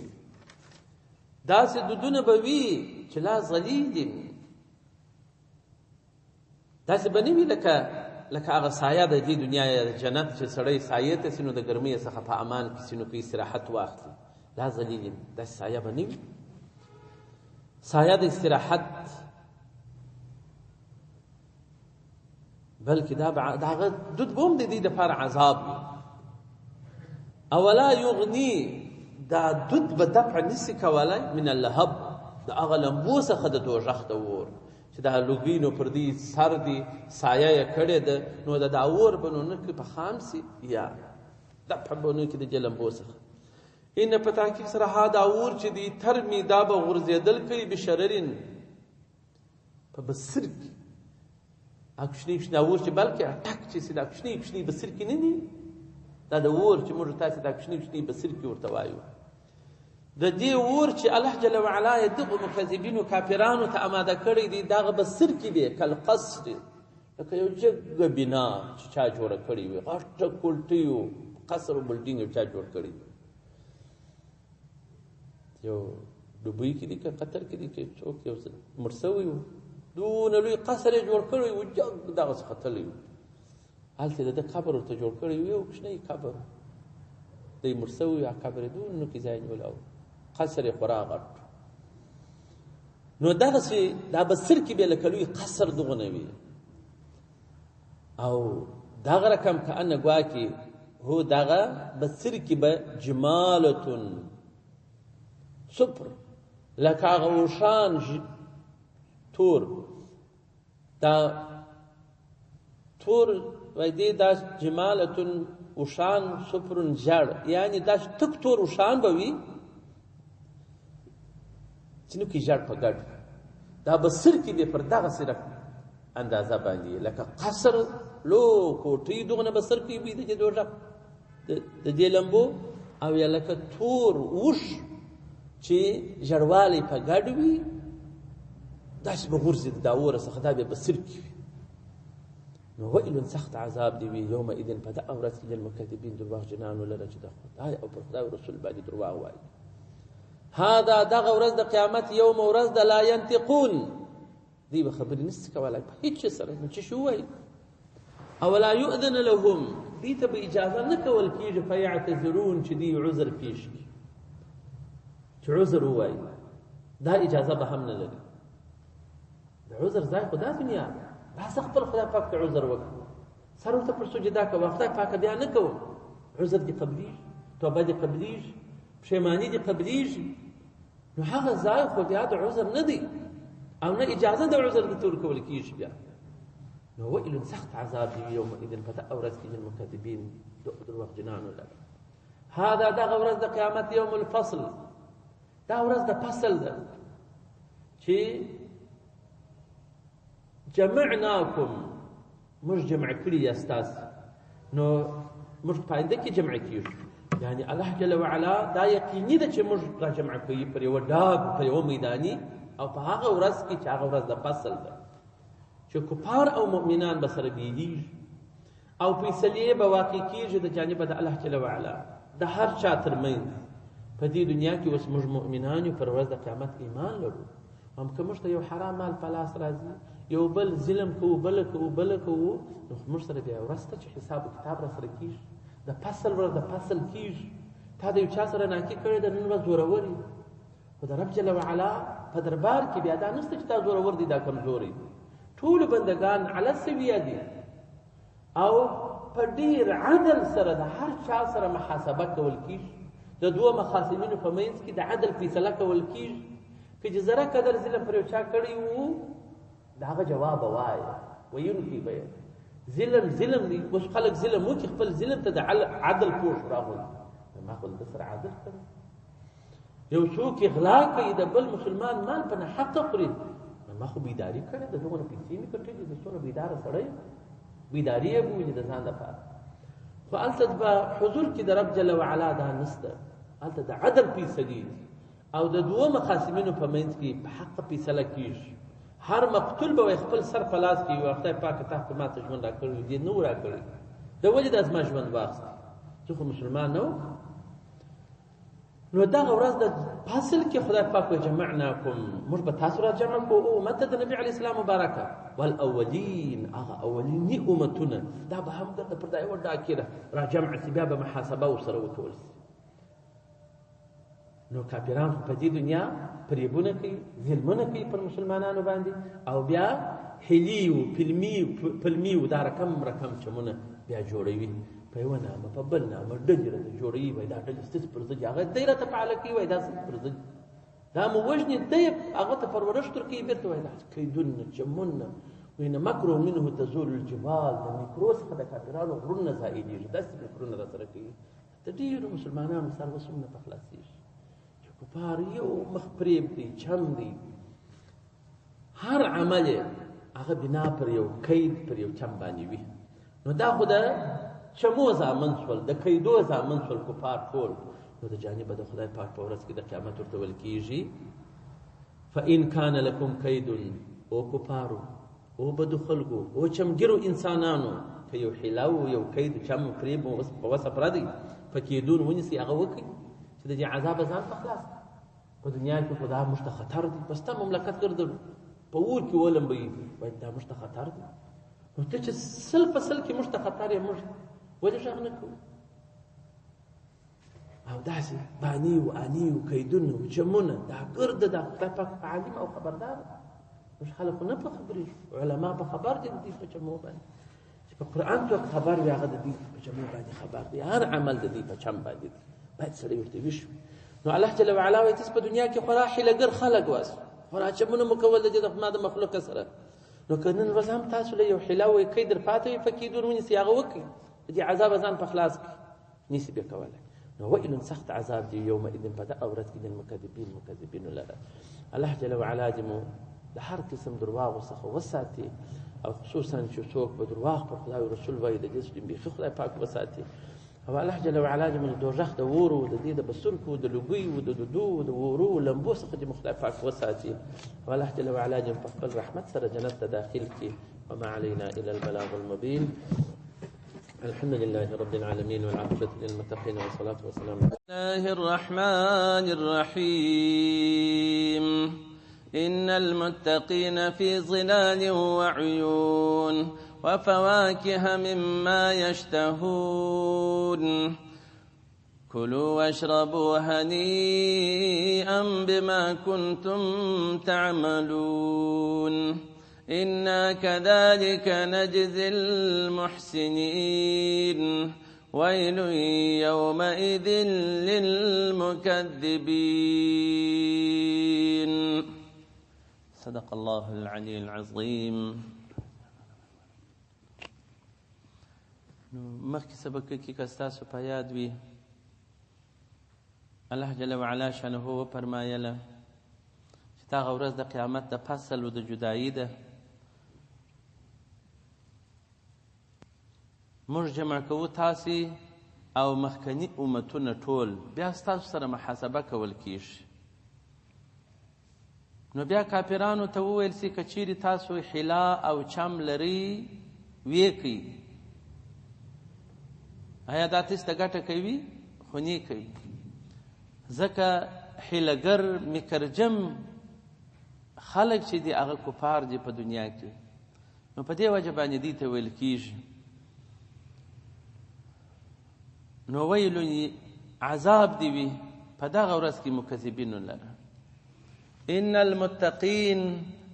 داسې دودونه به وي چې لا ظلیل داسې به نه وي لکه هغه سایه د دې دنیا د جنت چې سړی سایه ته سینو د ګرمۍ څخه په امان کې سینو کې استراحت واخلي لا ظلیل داسې سایه به نه وي سایه د استراحت بلکې دا هغه دود به هم د دې دپاره عذاب وي اولا یغني دا دود به دفع نسی کولی من اللهب دا هغه لمبو څخه د دوژخ د اور چې دا لوګي نو پر دې سر دی سایه یې کړې ده نو دا اور به نو نه په خام سي یا دفع به نو کې د لمبو څخه ان په تحقیق سره ها دا اور چې دی ترمی دا به غورځېدل کوي بشررین په بسر کې اکشنی اور چې بلکې ټک چې دا اکشنی بسر کې نه دي دا د اور چې موږ تاسې دا کوچني کوچني بصرکې ورته وایو د دې اور چې الله جل وعلا یې دغو مکذبینو کافرانو ته اماده کړی دی دغه بصرکې دی کالقصر لکه یو جګه بنا چې چا جوړه کړې وي غټه کولټۍ و قصر و بلډینګ چا جوړ کړی یو دوبۍ کې دي که قطر کې دي چې څوک یو مړ سوی و دونه لوی قصر یې جوړ کړی و جګ دغسې ختلی و هلته د ده قبر ورته جوړ کړی و یو کوچنی قبر دی مړ سوی و قبر یې دونه کې ځای نیولی و قصر یې خورا غټ نو دغسې دا بصرکې بیا لکه لوی قصر دغونه وي او دغه رقم که انه ګواکې هو دغه بصرکې به جمالتون صفر لکه هغه اوښان تور دا تور وای دی دا جمالتون اوښان صفرون ژړ یعنې دا تک تور اوښان به وي ځینو کې ژړ په ګډ دا بصرکې دی پر دغسې رقم اندازه باندې لکه قصر لو کوټۍ دغونه بصرکې وي د دې دوږه د دې لمبو او یا لکه تور اوښ چې ژړوالی په ګډ وي داسې به غورځي د دا اوره څخه دا بیا بصرکې وي نو ویل سخت عذاب دی وي یومئذ په دغه ورځ کې للمکذبین درواغجنانو لره چې د خدای او پر خدای او رسول باندې درواغ وایي هذا دغه ورځ د قیامت یوم ورځ د لا ینطقون دی به خبرې نشي کولی په هېڅ شي سره نو چې شو وایي او لا یؤذن لهم دې ته به اجازه نه کول کېږي فیعتذرون چې دی عذر پیش کړي چې عذر ووایي دا اجازه به هم نه لري د عذر ځای خو دا دنیا راځه خپل خدای پاک ته عذر وکړه سر ورته پر سجده کوه خدای پاکه بیا نه کوم عذر دې قبلیږي توبه دې قبلیږي پښیماني دې قبلیږي نو هغه ځای خو بیا د عذر نه دی او نه اجازه د عذر د تور کول کېږي بیا نو ویل سخت عذاب دی یومئذ په دغه ورځ کې للمکذبین درواغجنانو لره هذا دغه ورځ د قیامت یوم الفصل دا ورځ د فصل ده چې جمعناکم موږ جمع کړي یاست تاسې نو موږ پاینده کې جمع کېږو یعنی الله جل وعلا دا یقیني ده چې موږ را جمع کوي پر یوه ډاګ پر یوه میداني او په هغه ورځ کې چې هغه ورځ د فصل ده چې کفار او مؤمنان به سره بیلیږي او فیصلې به واقع کېږي د جانبه د الله جل وعلا د هر چا ترمنځ په دې دنیا کې اوس موږ مؤمنان یو پر ورځ د قیامت ایمان لرو هم که موږ ته یو حرام مال په لاس راځي یو بل ظلم کوو بله کوو نو موږ سره بیا ورځ ته چې حساب و کتاب را سره کېږي د فصل ورځ د فصل کېږي تا د یو چا سره ناکي کړی ده نن ورځ زورور یې خو د رب جل وعلا په دربار کې بیا دا نشته چې دا زورور دی دا کمزوری دی ټول بندگان علی السویه دي او په ډیر عدل سره د هر چا سره محاسبه کول کېږي د دوه مخاصمینو په منځ کې د عدل فیصله کول کېږي که چې ذره قدر ظلم پر یو چا کړی وو د هغه جواب وایه ویونکي به ظلم دی اوس خلک ظلم وکړي خپل ظلم ته د عدل پوښ راغلي ما خو د سره عدل کړی یو څوک اغلا کوي د بل مسلمان مال په ناحقه خوري ما خو بیداري کړې د دغونه پیسې مې کټلې د څونه بیداره سړی بیداري یې بولي د ځان لپاره خو هلته به حضور کې د رب جل وعلا دا نشته هلته د عدل فیصلې او د دوه مخاصمینو په منځ کې په حق فیصله کېږي هر مقتول به خپل سر په لاس کې وي خدای پاک تا په ما ته ژوند راکړی دې نه و راکړی د ولې د زما ژوند واخیست زه خو مسلمان نه وم نو دغه ورځ د فصل کې خدای پاک وایي جمعناکم موږ به تاسو را جمع کوو امت د نبي علیه السلام مبارکه والاولین هغه اولیني امتونه دا به هم درته پر دا یوه ډاکې ده را جمع سي بیا به محاسبه ورسره وکول سي نو کافران په دې دنیا فریبونه کوي ظلمونه کوي پر مسلمانانو باندې او بیا حلیو فلمیو دا رقم چمونه بیا جوړوي په یوه نامه په بل نامه ډلې راته جوړوي وایي دا ډلې ستاسې پر ضد هغه دی راته فعاله کوي وایي دا ستاسې پر ضد دا مو وژني دی هغه ته پرورش ورکوي بېرته وایي دا کیدونه چمونه وایي نه مکرو منه تزول الجبال د میکرو څخه د کافرانو غرونه ځایېږي داسې میکرونه را سره کوي د ډېرو مسلمانانو سر وسونه په خلاصېږي چې کفار یو مخ پرېب دی چم دی هر عمل هغه بنا پر یو کید پر یو چم باندې وي نو دا خو د چمو زامن شول، د کیدو زامن شول کفار ټول. نو د جانبه د خدای پاک په ورځ کې د قیامت ورته ویل کېږي فإن کان لکم کید، او کفارو، او بدو خلکو، او چمګرو انسانانو، که یو حیله او یو کید چم فریب په وسه پردی په کیدون ونیسي هغه وکړي چې د دې عذاب ځان په خلاص. په دنیا کې خو دا موږ ته خطر دی، بس تا مملکت ګرځوي په اور کې ولمبوي، باید دا موږ ته خطر دی. نو ته چې سل په سل کې موږ ته خطر یې، موږ ولې غږ نه کوو؟ او داسې بانی و انی و کیدونه و جمونه دا ګرده ده. خدای پاک عالم او خبردار، موږ خلک نه په خبرېږو، علما په خبر دي د دې په جمو باندې. چې په قرآن څوک خبر وي هغه د دې په جمو باندې خبر دی، هر عمل د دې په چم باندې دی، باید سړی ورته ویښ وي. نو الله جل وعلا وایي تاسو په دنیا کې خورا حیلهګر خلک واست، خورا چمونه مو کول د دې ما د مخلوق سره. نو که نن ورځ هم تاسو له یو حیله وایي کید در پاته وي په کیدون ونیسي هغه وکړي، د دې عذاب ځان په خلاص کړي، نیسي بیا کولی. نو ویل سخت عذاب دی یومئذ په دغه ورځ کې د مکذبینو لره. الله جل وعلا دې مو د هر قسم درواغو څخه وساتي، او خصوصا چې څوک به درواغ پر خدای او رسول وایي د دې بیخي خدای پاک وساتي. او الله جل وعلا دې مو د دوزخ د اورو، د دې د بسرکو، د لوګیو، د دودو، د ورو لمبو څخه دې خدای پاک وساتي. او الله جل وعلا دې په خپل رحمت سره جنت ته داخل کړي. وما علينا الا البلاغ المبين. الحمد لله رب العالمين والعاقبة للمتقين والصلاة والسلام على الله الرحمن الرحيم. إن المتقين في ظلال وعيون وفواكه مما يشتهون كلوا واشربوا هنيئا بما كنتم تعملون إنا كذلك نجزي المحسنين ويل يومئذ للمكذبين. صدق الله العلي العظيم. مخکې سبق کې که ستاسو په یاد وي الله جل وعلا شانه وفرمایله چې دغه ورځ د قیامت د فصل و د جدایي ده. موږ جمع کوو تاسې او مخکني امتونه ټول، بیا ستاسو سره محاسبه کول کیږي. نو بیا کافرانو ته وویل سي که چیرې تاسو حیله او چم لرئ ویې کوي، آیا دا تاسو ته ګټه کوي؟ خو نه کوي، ځکه حیلهګر مکرجم خلک چې دي هغه کفار دي په دنیا کې. نو په دې وجه باندې دې ته ویل کیږي. نو ویل عذاب دی وي په دغه ورځ کې مکذبینو لره. ان المتقین،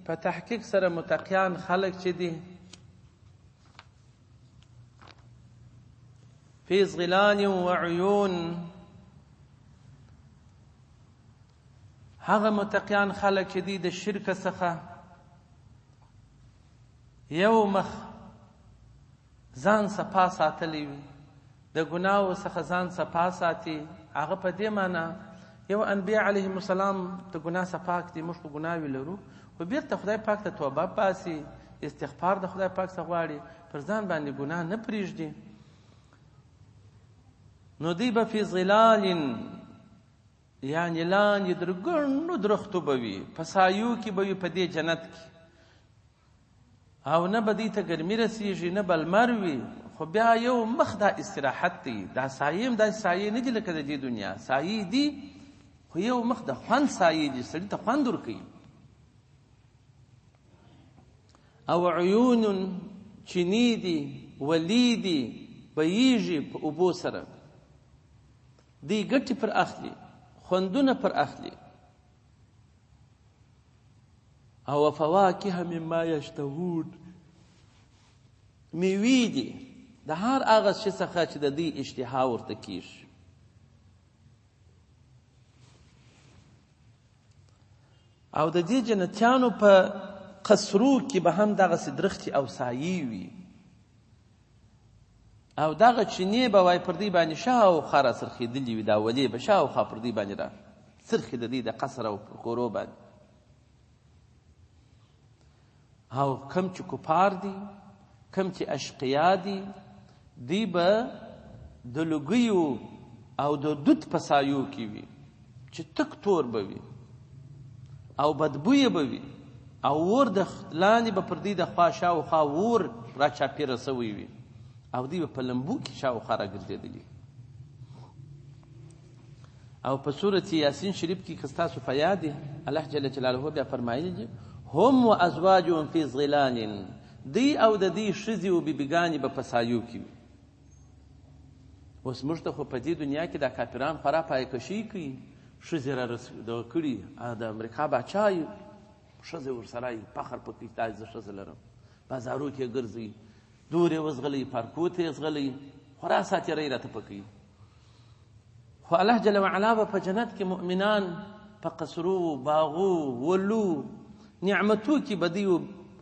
په تحقیق سره متقیان خلق چې دي، فی ظلال وعیون، هغه متقیان خلق چې دي د شرک څخه یو مخ ځان صفا ساتلی وي، د ګناو څخه ځان صفا ساتي. هغه په دې معنی یو انبیاء علیهم السلام ته ګناه صفاک دي، موږ په ګناوي لرو، خو بیرته خدای پاک ته توبه باسي، استغفار د خدای پاک څخه غواړي، پر ځان باندې ګناه نه پرېږدي. نو دی به فی ظلال، یعنی لاندې در ګڼو درختو به وي، په سایو کې به وي په دې جنت کې، او نه به دې ته ګرمي رسېږي نه به لمر وي، خو بیا یو مخ دا استراحت دی. دا سایې هم داسې سایې نه دي لکه د دې دنیا، سایې دي خو یو مخ د خوند سایې دي، سړي ته خوند ورکوي. او عیون، چینی دي، ولی دي، بهیږي په اوبو سره، دی ګټې پر اخلي، خوندونه پر اخلي. او فواکه مما یشتهون، میوې دي د هر هغه شي څخه چې د دې اشتها ورته کیږي. او د دې جنتیانو په قصرو کې به هم دغسې درختي او سایې وي، او دغه چینې به وای پر دې باندې شاوخوا را څرخېدلي وي، دا ولې به شاوخوا پر دې باندې را څرخي د دې د قصر او پر کورو باندې. او کم چې کفار دي، کم چې اشقیا دي، دی به د لوګیو او د دود په سایو کې وي چې تک تور به وي او بدبویه به وي او اور د لاندې به پر دې د خوا شاوخوا اور را چاپېره سوی وي او دی به په لمبو کې شاوخوا راګرځېدلي. او په سورة یاسین شریف کې که ستاسو په یاد الله جل جلاله بیا فرمایلی دي هم و ازواجهم فی ظلال، دی او د دې ښځې و بیبیګانې به په سایو کې وي. اوس موږ ته خو په دې دنیا کې دا کافران خورا پایکشي کوي، ښځې را دغه کړي، د امریکا باچا یې ښځې ورسره یې فخر په کوي دا زه ښځه لرم، بازارو کې ګرځي، دور یې وزغلی، پارکو ته یې زغلی، خورا ساتیرۍ راته په کوي. خو الله جل وعلا به په جنت کې مؤمنان په قصرو، باغو، ولو، نعمتو کې به دوی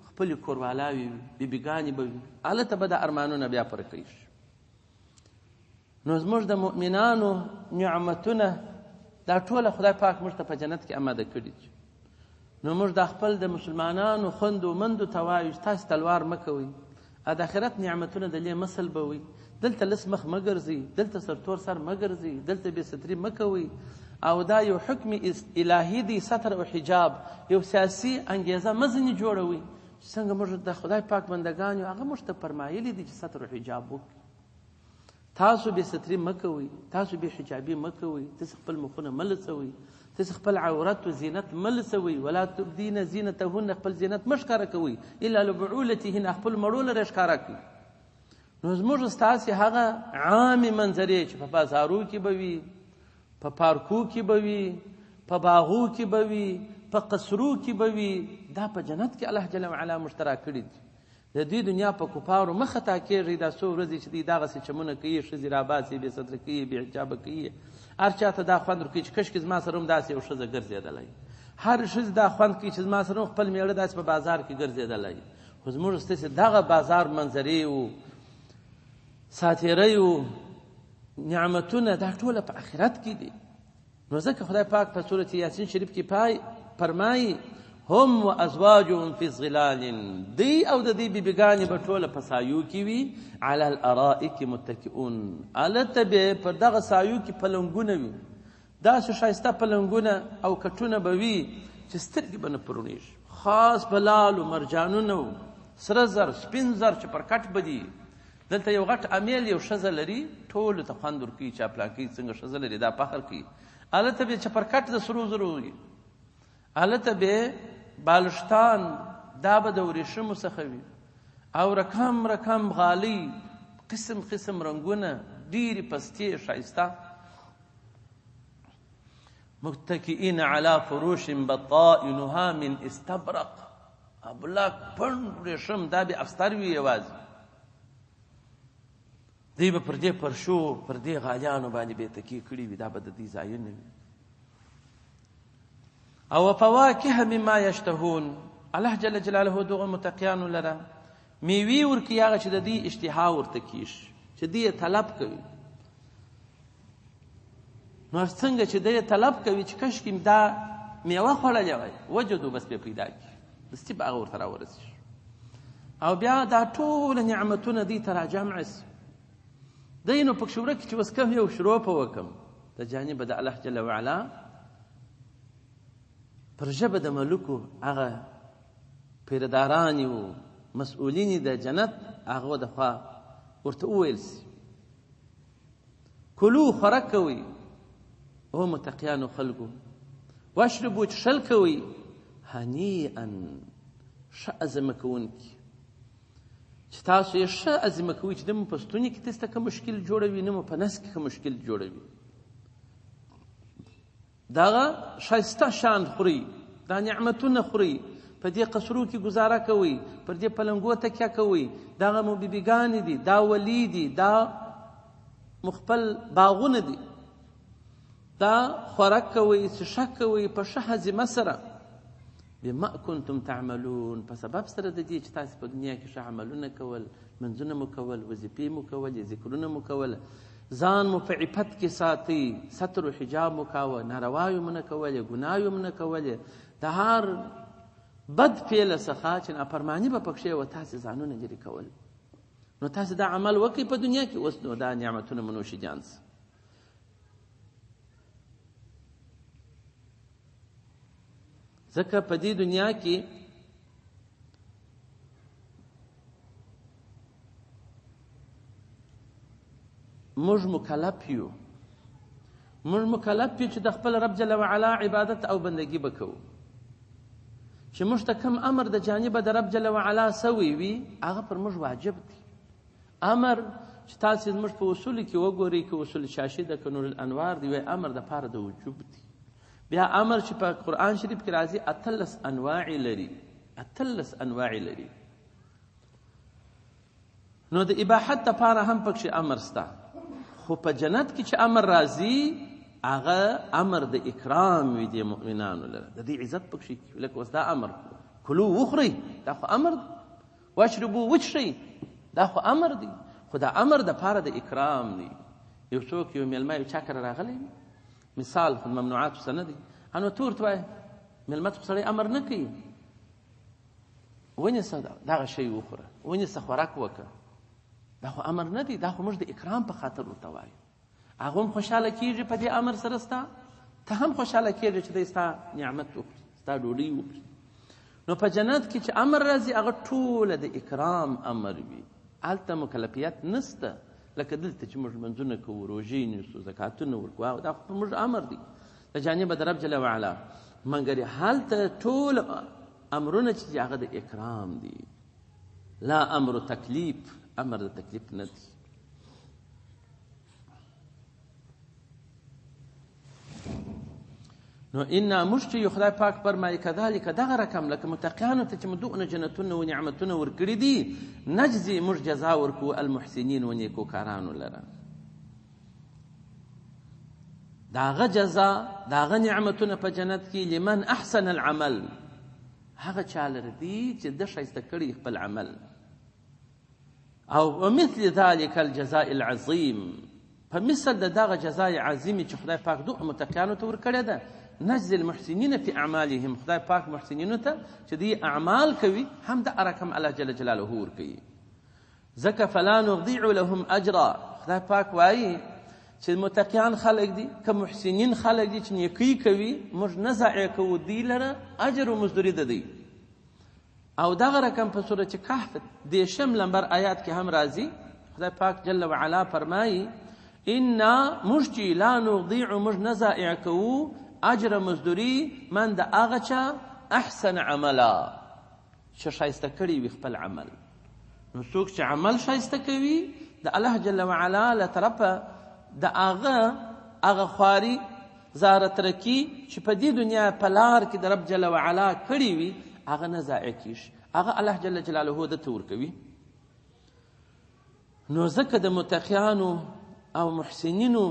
خپلې کوروالاوې بیبیګانې به وي، هلته به د ارمانونه بیا پوره کوي. نو زموږ د مؤمنانو نعمتونه دا ټوله خدای پاک موږ ته په جنت کې اماده کړي دي. نو موږ د خپل د مسلمانانو خوندو مندو ته وایو تاسو تلوار مه کوئ، د آخرت نعمتونه د لې مسل به وي، دلته لس مخ مه ګرځئ، دلته سرتور سر مه ګرځئ، دلته بې ستري مه کوئ. او دا یو حکم الهي دی، ستر او حجاب، یو سیاسي انګیزه مه ځینې جوړوئ. څنګه موږ د خدای پاک بندګان یو، هغه موږ ته فرمایلی دي چې ستر او حجاب وکړي. تاسو بې ستري مه کوئ، تاسو بې حجابي مه کوئ، تاسو خپل مخونه مه لڅوئ، تاسو خپل عورت و زینت مه لڅوئ، ولا تبدین زینتهن، خپل زینت مه ښکاره کوئ الا لبعولتهن، خپل مړو لره ښکاره کړئ. نو زموږ ستاسې هغه عامې منظرې چې په بازارو کې به وي، په پارکو کې به وي، په باغو کې به وي، په قصرو کې به وي، دا په جنت کې الله جل وعلا مشترک کړي دي. د دې دنیا په کفارو مه خطا کېږئ، دا څو ورځې چې دوی دغسې چمونه کوي، ښځې راباسي، بې ستره کوي، بې حجابه کوي، هر چا ته دا خوند ورکوي چې کشکې زما سره هم داسې یو ښځه ګرځېدلی، هر ښځې دا خوند کوي چې زما سره هم خپل میړه داسې په بازار کې ګرځېدلی. خو زموږ ستاسې دغه بازار منظرې و، ساتیرۍ و، نعمتونه دا ټوله په آخرت کې دي. نو ځکه خدای پاک په سورة یاسین شریف کې فرمایي هم و ازواجهم فی ظلال، دی او د دې بیبیګانې به ټوله په سایو کې وي، علی الارائک متکئون، هلته به پر دغه سایو کې پلنګونه وي، داسې ښایسته پلنګونه او کټونه به وي چې سترګې به نه پرونیږي، خاص به لال و مرجانونه و سره زر سپین زر چې پر کټ به دي. دلته یو غټ امیل یو ښځه لري، ټولو ته خوند ورکوي چې پلانکۍ څنګه ښځه لري، دا فخر کوي. هلته به چپرکټ د سرو زرو وي، هلته به بالشتان دا به د ورېښمو څخه وي، او رقم رقم غالۍ، قسم قسم رنګونه، ډېرې پستې ښایسته. متکئین علی فروش بطائنها من استبرق، ابلاک پڼ ورېښم، دا به افستر وي یوازې، دوی به پر دې پرشو پر دې غالیانو باندې بې تکیې کړي وي، دا به د دوی ځایونه وي. او فواکه مما یشتهون، الله جل جلاله دغه متقیانو لره میوې ورکوي هغه چې د دوی اشتها ورته کېږي، چې دوی یې طلب کوي. نو څنګه چې دوی یې طلب کوي چې کاشکې دا میوه خوړلې وای، وجدو بس به پیدا کړي، دستي به هغه ورته راورسېږي، او بیا دا ټول نعمتونه دوی ته راجمع سي. دی نو پکې ورکړي چې اوس کوم یو شروپه وکړم د جانبه د الله جل وعلا پر ژبه د ملوکو هغه پیرداران و مسئولین د جنت هغه د خوا ورته وویل سي کلو خوراک کوئ او متقیانو خلکو، واشربو څښل کوئ هنیئا ښه عزمه کوونکي، چې تاسو یې ښه عزمه کوئ چې نه مو په ستوني کې تاسو ته که مشکل جوړوي، نه مو په نس کې که مشکل جوړوي. دغه ښایسته شان خورئ، دا نعمتونه خورئ، په دې قصرو کې ګزاره کوئ، پر دې پلنګو تکیه کوئ، دغه مو بیبیګانې دي، دا ولی دي، دا مخپل باغونه دي، دا خوراک کوئ، څښاک کوئ په ښه هضمه سره. بما کنتم تعملون، په سبب سره د دې چې تاسو په دنیا کې ښه عملونه کول، منځونه مو کول، وظیفې مو کول، ذکرونه مو کول، ځان مو په عفت کې ساتئ، ستر و حجاب مو کاوه، ناروايو مو نه کولې، ګناهیو مو نه کولې، د هر بد فعله څخه چې نافرماني به پکښې وه تاسې ځانونه لرې کول. نو تاسو دا عمل وکړئ په دنیا کې، اوس نو دا نعمتونه منوشي جان سه. ځکه په دې دنیا کې موږ مکلف یو، موږ مکلف یو چې د خپل رب جل وعلا عبادت او بندگی وکړو. چې موږ ته کوم امر د جانبه د رب جل وعلا سوی وي هغه پر موږ واجب دی. امر چې تاسو موږ په اصول کې وګورئ، کې اصول شاشي د نور الانوار دی، وی امر د پاره د وجوب دی. بیا امر چې په قرآن شریف کې راځي 13 انواع لري، 13 انواع لري. نو د اباحت لپاره هم پکې امر سته، خو په جنت کې چې امر راځي هغه امر د اکرام وي د مؤمنانو لره، د دې عزت پکې لکه اوس دا امر کلو وخورئ، دا خو امر دی. واشربو وچشئ، دا خو امر دی، خو دا امر د پاره د اکرام دی. یو څوک یو میلمه یو چا کره راغلی مثال خو ممنوعات څه نه دي، انو تور ته وایي میلمه ته سړی امر نه کوي ونیسه دغه شی وخوره، ونیسه خوراک وکړه، دا خو امر نه دی، دا خو موږ د اکرام په خاطر ورته وایو. هغه هم خوشحاله کېږي په دې امر سره ستا، ته هم خوشحاله کېږي چې دی ستا نعمت وکړي، ستا ډوډۍ وکړي. نو په جنت کې چې امر راځي هغه ټوله د اکرام امر وي، هلته مکلفیت نسته. لکه دلته چې موږ منځونه کوو، روژې نیسو، زکاتونه ورکوو، دا خو موږ امر دی د جانبه د رب جل وعلا. مګر هلته ټول امرونه چې هغه د اکرام دي، لا امر تکلیف، امر د تکلیف نه دی. نو انا مشتی خدای پاک فرمایي کذالک دغه رقم لکه متقیانو ته چې مدونه جنتونه و نعمتونه ورکړي دي، نجزي موږ جزا ورکو المحسنین و نیکوکارانو لره. داغه جزا داغه نعمتونه په جنت کې لمن احسن العمل، هغه چا لره دي چې د ښایسته کړي خپل عمل. او ومثل ذلك الجزاء العظیم، په مثل د دغه جزای عظیمې چې خدای پاک دوه متقیانو ته ورکړې ده. نجزي المحسنین فی اعمالهم، خدای پاک محسنینو ته چې دوی اعمال کوي هم د رقم الله جل جلاله ورکوي. ځکه فلا نضيع لهم اجرا، خدای پاک وایي چې متقیان خلق دي که محسنین خلق دي چې نیکی کوي، موږ نه ضایع کوو دوی لره اجر و مزدوري د دوی. او دغه رقم په سورة کهف 10 نمبر آیات کې هم راځي، خدای پاک جل وعلا فرمایي انا موږ چې لا نضيع موږ نه ضایع کوو اجر مزدوري من د هغه چا احسن عملا چې ښایسته کړي وي خپل عمل. نو څوک چې عمل ښایسته کوي د الله جل وعلا له طرفه د هغه خواري زارت رکی چې په دې دنیا په لار کې د رب جل وعلا کړي وي هغه نه ضایع کیږي، هغه الله جل جلاله درته ورکوي. نو ځکه د متقیانو او محسنینو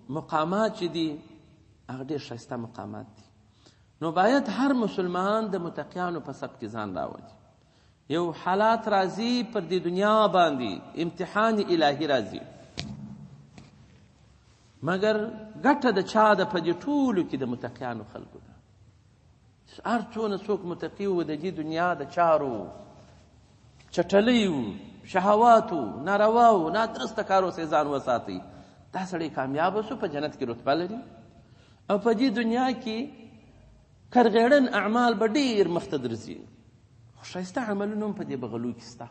مقامات چې دي هغه ډېر ښایسته مقامات دي. نو باید هر مسلمان د متقیانو په صف کې ځان راولي. یو حالات راځي پر دې دنیا باندې، امتحان الهي راځي، مګر ګټه د چا ده؟ په دې ټولو کې د متقیانو خلکو ده. هر څونه څوک متقي و د دې دنیا د چارو چټلیو، شهواتو، نارواو، نادرسته کارو سه ځان وساتي، دا سړی کامیاب شو، په جنت کې رتبه لري. او په دې دنیا کې کرغېړن اعمال به ډېر مخته درځي، خو ښایسته عملونه هم په دې بغلو کې سته.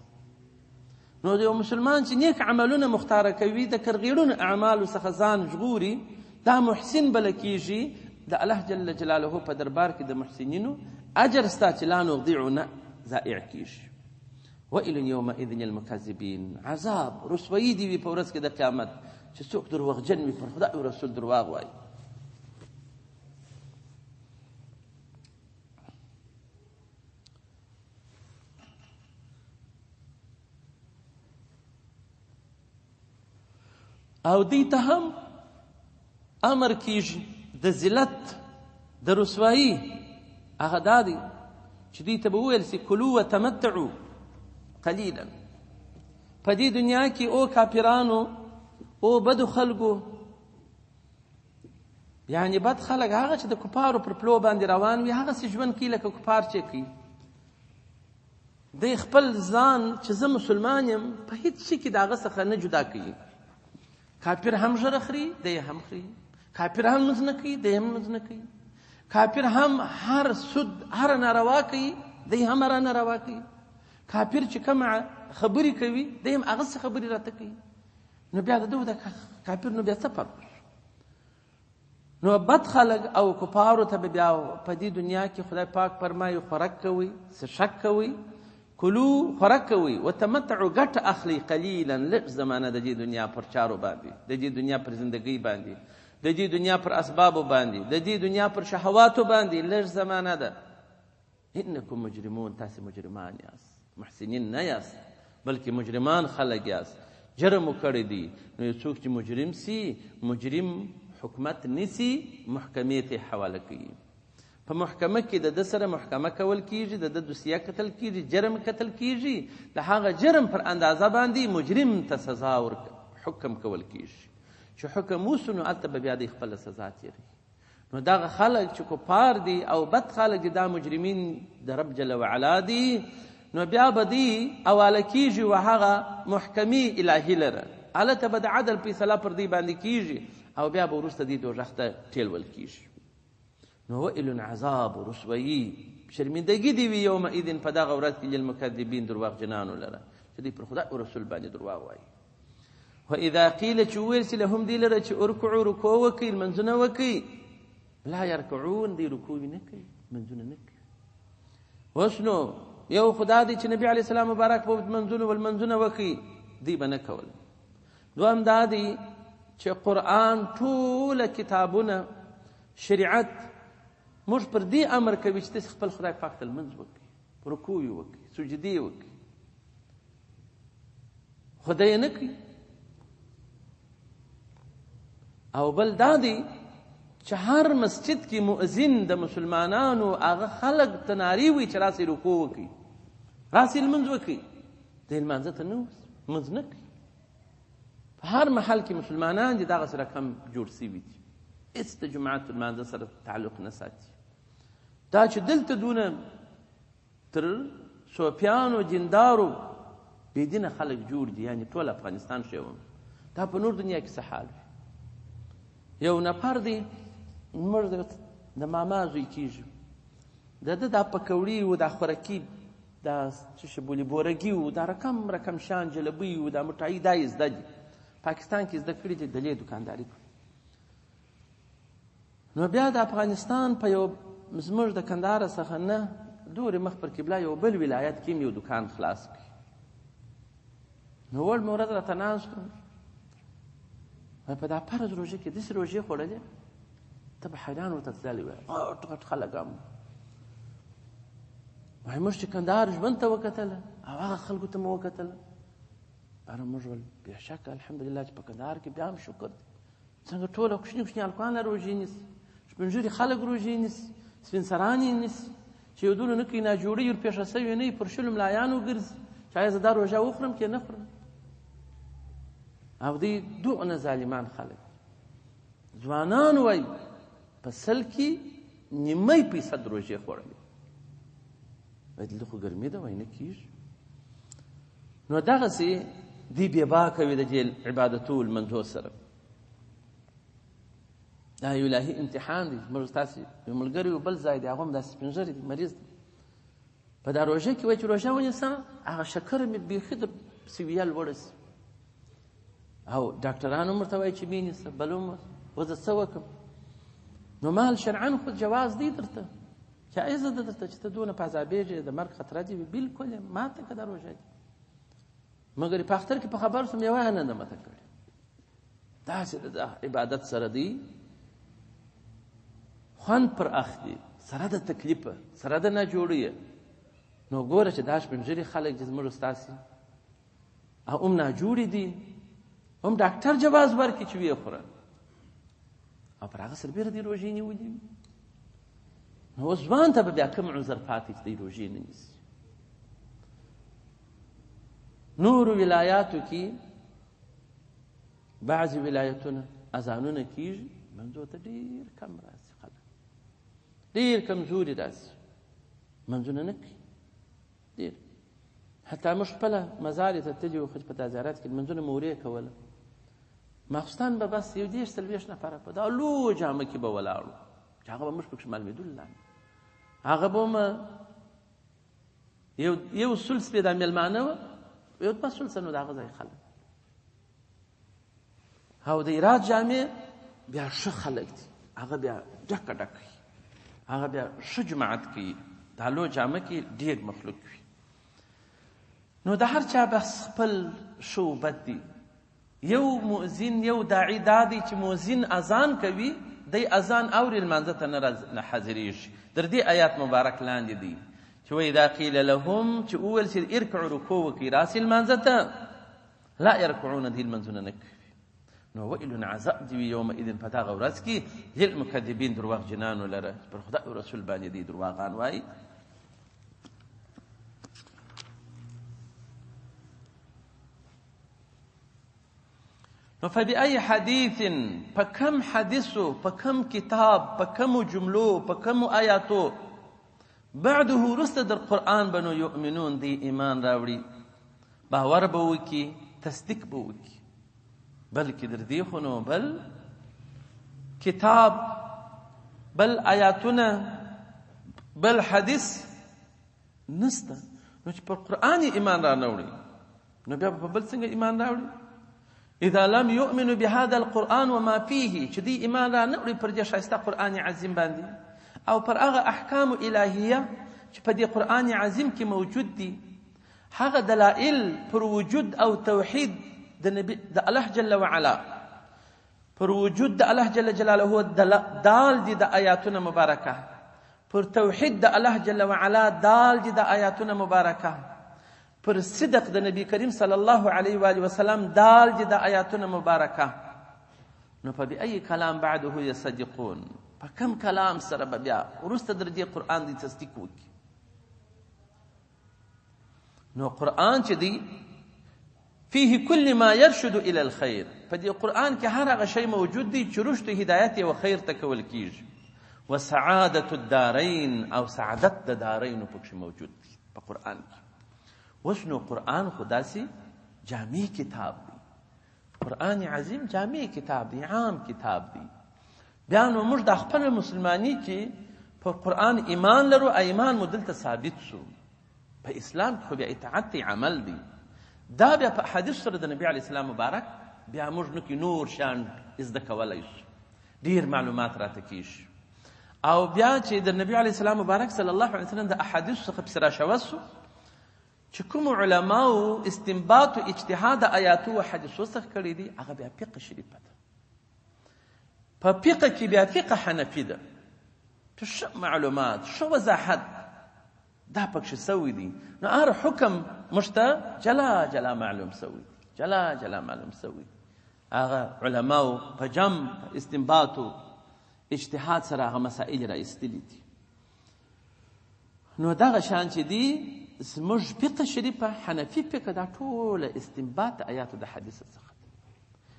نو د یو مسلمان چې نیک عملونه مختاره کوي د کرغېړن اعمالو څخه ځان ژغوري، دا محسن بله کېږي. د الله جل جلاله په دربار کې د محسنینو اجر ستا چې لا نضيع نه ضایع کېږي. ویل یومئذ للمکذبین، عذاب رسوایی دی وي په ورځ کې د قیامت چې څوک دروغجن وي، پر خدای او رسول درواغ وایي. او دی ته هم امر کیږي د ذلت د رسوایی، هغه دا دی چې دی ته به وویل سي کلوا وتمتعوا قلیلا. په دې دنیا کې او کافرانو او بدو خلکو، یعنی بد خلک هغه چې د کفارو پر پلو باندې روان وي، هغه سي ژوند کوي لکه کفار چې کوي. دی خپل ځان چې زه مسلمان یم په هیڅ شي کې د هغه څخه نه جدا کوي. کافر هم ژر خوري، دی هم خوري. کافر هم لمونځ نه کوي، دی هم لمونځ نه کوي. کافر هم هر سود هر ناروا کوي، دی هم هر ناروا کوي. کافر چې کومه خبرې کوي، دی هم هغه څه خبرې راته کوي. نو بیا د ده د کافر نو بیا څه فرق؟ نو بد خلک او کفارو ته بیا په دې دنیا کې خدای پاک فرمایي خوراک کوئ، څه شک کوئ، کلو خوراک کوئ وتمتعوا ګټه اخلي قلیلا لږ زمانه د دې دنیا پر چارو باندې، د دې دنیا پر زندګۍ باندې، د دې دنیا پر اسبابو باندې، د دې دنیا پر شهواتو باندې لږ زمانه ده. انکم مجرمون، تاسې مجرمان یاست، محسنین نه یاست بلکې مجرمان خلک یاست. جرم مو کړی دی. نو یو څوک چې مجرم سي، مجرم حکومت نیسي، محکمې ته حواله کوي. په محکمه کې د ده سره محکمه کول کیږي، د ده دوسیه کتل کیږي، جرم کتل کیږي. د هغه جرم پر اندازه باندې مجرم ته سزا حکم کول کیږي. چې حکم وسو نو هلته به بیا د خپله سزا تیروي. نو دغه خلک چې کفار دي او بد خلک دي، دا مجرمین د رب جل وعلا دي. نو بیا به دی حواله کیږي و هغه محکمې الهي لره، هلته به د عدل فیصله پر دی باندې کیږي او بیا به وروسته دی دوزخ ته ټیلول کیږي. نو ویل عذاب و رسوایی، شرمندګي دی وي یومئذ په دغه ورځ کې للمکذبین درواغجنانو لره چې دوی پر خدای او رسول باندې درواغ وایي. واذا قیل چې وویل سي لهم دی لره چې ارکعوا رکوع وکئ، لمنځونه وکئ، لا یرکعون، دی رکوع نه کوي، منځونه نه کوي. اوس نو یو خدا دی چې نبی علیه السلام مبارک په منځونه ولمنځونه وکئ، دی به نه کول. دوهم دا دی چې قرآن ټوله کتابونه شریعت موږ پر دې امر کوي چې تاسې خپل خدای پاک ته لمونځ وکړئ، رکوع وکړئ، سجدې وکړئ، خو دی یې نه کوي. او بل دا دی چې هر مسجد کې مؤذن د مسلمانانو هغه خلک ته نارې وي چې راسئ رکوع وکړئ، راسئ لمونځ وکړئ، دی لمانځه ته نه لمونځ نه کوي. په هر محل کې مسلمانان دي دغه سره کم جوړ سوي دي، هېڅ د جماعت لمانځه سره تعلق نه ساتي. دا چې دلته دونه تر صوفیانو جندارو بېدینه خلک جوړ دي، یعنې ټول افغانستان ښیوم، دا په نور دنیا کې څه حال وي. یو نفر دی زموږ د ماما زوی کېږي، د ده دا پکوړي و، دا خوراکي، دا څه شی بولي بورګي و، دا رقم رقم شان جلبۍ و، دا مټایي، دا یې زده دي. پاکستان کې زده کړي دي، دلې دکانداري کوي. نو بیا د افغانستان په یو زموږ د کندهار څخه نه دورې مخ پر قبله یو بل ولایت کې یو دکان خلاص کړي. نو وړ مې ورځ راته ناست وم، په دا فرض روژه کې داسې روژې خوړلې ته به حیران ورته تللی وای، غټ غټ خلک هم وایي موږ چې کندهار ژوند ته وکتله او هغه خلکو ته مې وکتله، اره موږ ول بېشکه الحمدلله چې په کندهار کې بیا هم شکر دی. څنګه ټوله کوچني کوچني هلکان روژې نیسي، سپین ږیري خلک روژې نیسي، سپین سران یې نیسي، چې یو دونه نه کوي، ناجوړي ورپېښه سوي نه وي، پر شلو ملایان وګرځي چې ایا زه دا روژه وخورم که نه خورم. او دوی دونه ظالمان خلک، ځوانان وایي په سل کې نیمه فیصد روژې خوړلې. وایي دلته خو ګرمي ده، وایي نه کېږي. نو دغسې دوی بېباکه وي د دې عبادتو لمنځو سره. دا یو الهي امتحان دی. موږ ستاسې یو ملګری و بل ځای دی، هغه هم داسې سپین ږیری دی، مریض دی. په دا روژه کې وایي چې روژه ونیسه، هغه شکر مې بیخي د سویه لوړه سي، او ډاکټران هم ورته وایي چې مې نیسه، بل هم و زه څه وکړم. نو مال شرعن خو جواز دی درته، جایزه ده درته چې ته دونه په عذابېږې، د مرګ خطره دي وي، بلکل ماته که دا روژه دي. مګر په اختر کې په خبر سوم یوه نه ده ماته کړې. داسې د عبادت سره دی خوند پر اخلي، سره د تکلیفه، سره د ناجوړیه. نو ګوره چې دا سپین ږیري خلک چې زموږ ستاسې او هم ناجوړي دي، هم ډاکټر جواز ورکړي چې ویې خوره، او پر هغه سربیره دی روژې نیولي. نو اوس ځوان ته به بیا کوم عذر پاتې چې دی روژې نه نیسي. نورو ولایاتو کې بعضې ولایتونه اذانونه کېږي، منځو ته ډېر کم راځي، خلک ډېر کمزوري راځي، منځونه نه کوي ډېر. حتی موږ خپله مزار ته تللي وو، خو په دا زیارت کې لمونځونه مو ورې کوله. ماخوستان به بس 10-30 نفره په دا لویه جامه کې به ولاړ وو، چې هغه به موږ پکښې معلومېدلو لاندې. هغه به هم یو سلس پرې دا مېلمانه وه، یو 2 سلسه نو د هغه ځای خلک. او د هرات جامع بیا ښه خلک دي، هغه بیا ډکه ډکه وي، هغه بیا ښه جماعت کوي. دا لویه جامه کې ډېر مخلوق وي. نو د هر چا بس خپل ښه و بد دي. یو مؤذن یو داعي دا دی چې مؤذن اذان کوي، دی اذان اوري لمانځه ته نه حاضرېږي. در دې آیات مبارک لاندې دی چې وإذا قیل لهم، چې وویل چې ارکعوا رکوع وکړئ راسئ لمانځه ته، لا یرکعون، دوی لمنځونه نه کوي. نو ویل عذاب دی یومئذ په دغه ورځ کې للمکذبین، درواغجنانو لره، پر خدای او رسول باندې دی درواغان وایي. نو فبأي حديث، فكم حديثو، فكم كتاب، فكم جملو، فكم آياتو بعده رسد القرآن بنو يؤمنون، دي إيمان راوړي، باور به وکي، تصدیق به وکي. بلکې در دې خو نو بل کتاب، بل آیاتونه، بل حدیث نسته. نو چې پر قرآن ایمان را نه وړي، نو بیا په بل څنګه ایمان راوړي؟ اذا لم يؤمنوا بهذا القرآن وما فيه، چې دې ایمان را نه وړي پر دې ښایسته قرآن عظیم باندې او پر هغه احکام الهیه چې په دې قرآن عظیم کې موجود دي، هغه دلائل پر وجود او توحید د نبی د الله جل وعلا، پر وجود د الله جل جلاله دال دي د آیاتونه مبارکه، پر توحید د الله جل وعلا دال دي د آیاتونه مبارکه، پر صدق د نبی کریم صلی الله علیه و آله وسلم دال دي د آیاتونه مبارکه. نو په بأي کلام بعده یصدقون، په کم کلام سره به بیا وروسته در دې قرآن دی تصدیق وکړي. نو قرآن چې دی فيه كل ما يرشد الى الخير، په دې قرآن کې هر هغه شی موجود دی چې رشد هدایت او خیر ته کول کیږي. وسعادة الدارین، او سعادت د دارین پکې موجود دی په قرآن کې. اوس نو قرآن خو داسې جامع کتاب دی، قرآن عظیم جامع کتاب دی، عام کتاب دی. بیا نو موږ د خپل مسلمانی کې په قرآن ایمان لرو، ایمان مو دلته ثابت شو. په اسلام کې خو بیا اطاعت عمل دی. دا بیا په حدیث سره د نبی علیه السلام مبارک بیا موږ نو کې نور شان زده کولی شو، ډېر معلومات راته کیږي. او بیا چې د نبی علیه السلام مبارک صلی الله علیه وسلم د احادیثو څخه پسې راشوت شو، چې کوم علماو استنباط او اجتهاد آیاتو او حدیثو څخه کړي دي، هغه بیا فقه شریفه ده. په فقه کې بیا فقه حنفي ده، چې ښه معلومات، ښه وضاحت دا پکښې سوي دي. نو هر حکم موږ ته جلا جلا معلوم سوي، جلا جلا معلوم سوي. هغه علماو په جمع استنباط او اجتهاد سره هغه مسائل را ایستلي دي. نو دغه شان چې دي زموږ فقه شریفه حنفي فقه دا ټوله استنباط د آیاتو د حدیث څخه.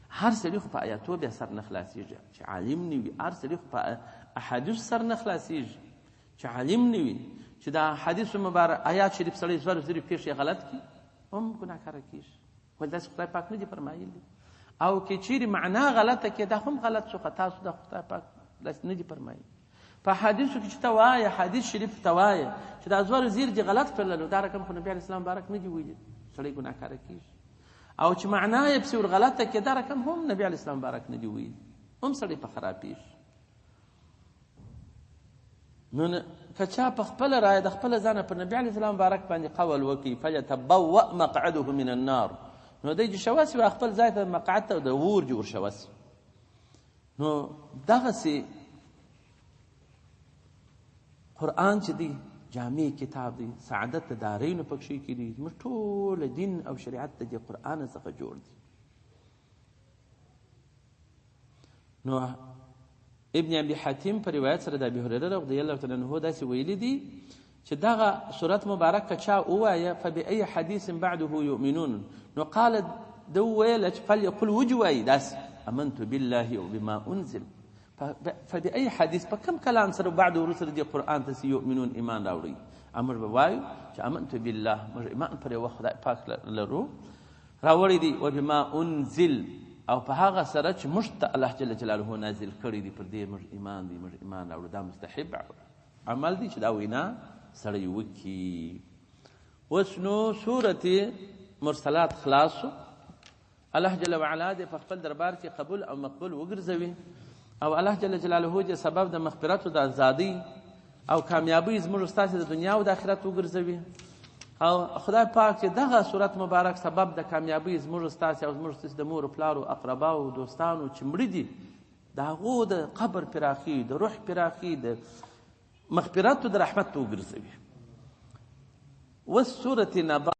هر سړي خو په آیاتو بیا سر نه خلاصېږي، چې عالم نه وي. هر سړي خو په احادیث سر نه خلاصېږي، چې عالم نه وي. چې دا حدیث مبارک آیات شریف سړی زور زوري پیښې غلط کړي، هم ګناهکاره کېږي. ولې داسې خدای پاک نه دي فرمایلي؟ او که چیرې معنا غلطه کې دا هم غلط شو، تاسو د خدای پاک داسې نه دي فرمایلي. په حدیثو کې چې ته وایې، حدیث شریف ته وایې چې دا زور زیر دي غلط کړلو، دا رقم خو نبي علیه السلام مبارک نه دي ویلي، سړی ګناهکاره کېږي. او چې معنا یې پسې ورغلطه کې، دا رقم هم نبي علیه السلام مبارک نه دي ویلي، هم سړی په خرابېږي. نو که چا په خپله رایه د خپله ځانه پر نبي علیه السلام مبارک باندې قول وکړي، فلیتبوأ مقعده من النار، نو دی چې شوسي و خپل ځای ته مقعد ته د اور جوړ شوسي. نو دغسې قرآن چې دی جامع کتاب دی، سعادت د دارینو پکښې کې دي. زموږ ټوله دین او شریعت د دې قرآن څخه جوړ دی. نو ابن ابي حاتم په روایت سره د ابي هريره رضی الله تعالی عنه داسې ویلي دي چې دغه سورت مبارکه چا ووایه فبأي حدیث بعده یؤمنون، نو قال ده ویل چې فلیقل وجوی داسې آمنت بالله وبما انزل، فبأي حدیث په کوم کلام سره بعد وروسته د قرآن ته یؤمنون ایمان راوړي موږ به وایو چې آمنت بالله موږ ایمان پر یوه خدای پاک لرو راوړی دی وبما انزل او په هغه سره چې موږ ته الله جل جلاله نازل کړی دی پر دې موږ ایمان دی موږ ایمان راوړو دا مستحب عمل دی چې دا وینا سړی وکړي. اوس نو سورة مرسلات خلاصو الله جل وعلا دې په خپل دربار کې قبول او مقبول وګرځوي او الله جل جلاله دې سبب د مغفرت او د ازادۍ او کامیابی زموږ ستاسو د دنیا او د آخرت وګرځوي او خدای پاک چې دغه صورت مبارک سبب د کامیابی زموږ ستاسو او زموږ د مور او پلار او اقربا او دوستانو چې مړي دي د هغو د قبر پراخي د روح پراخي د مغفرت او د رحمت وګرځوي. والسورة نبأ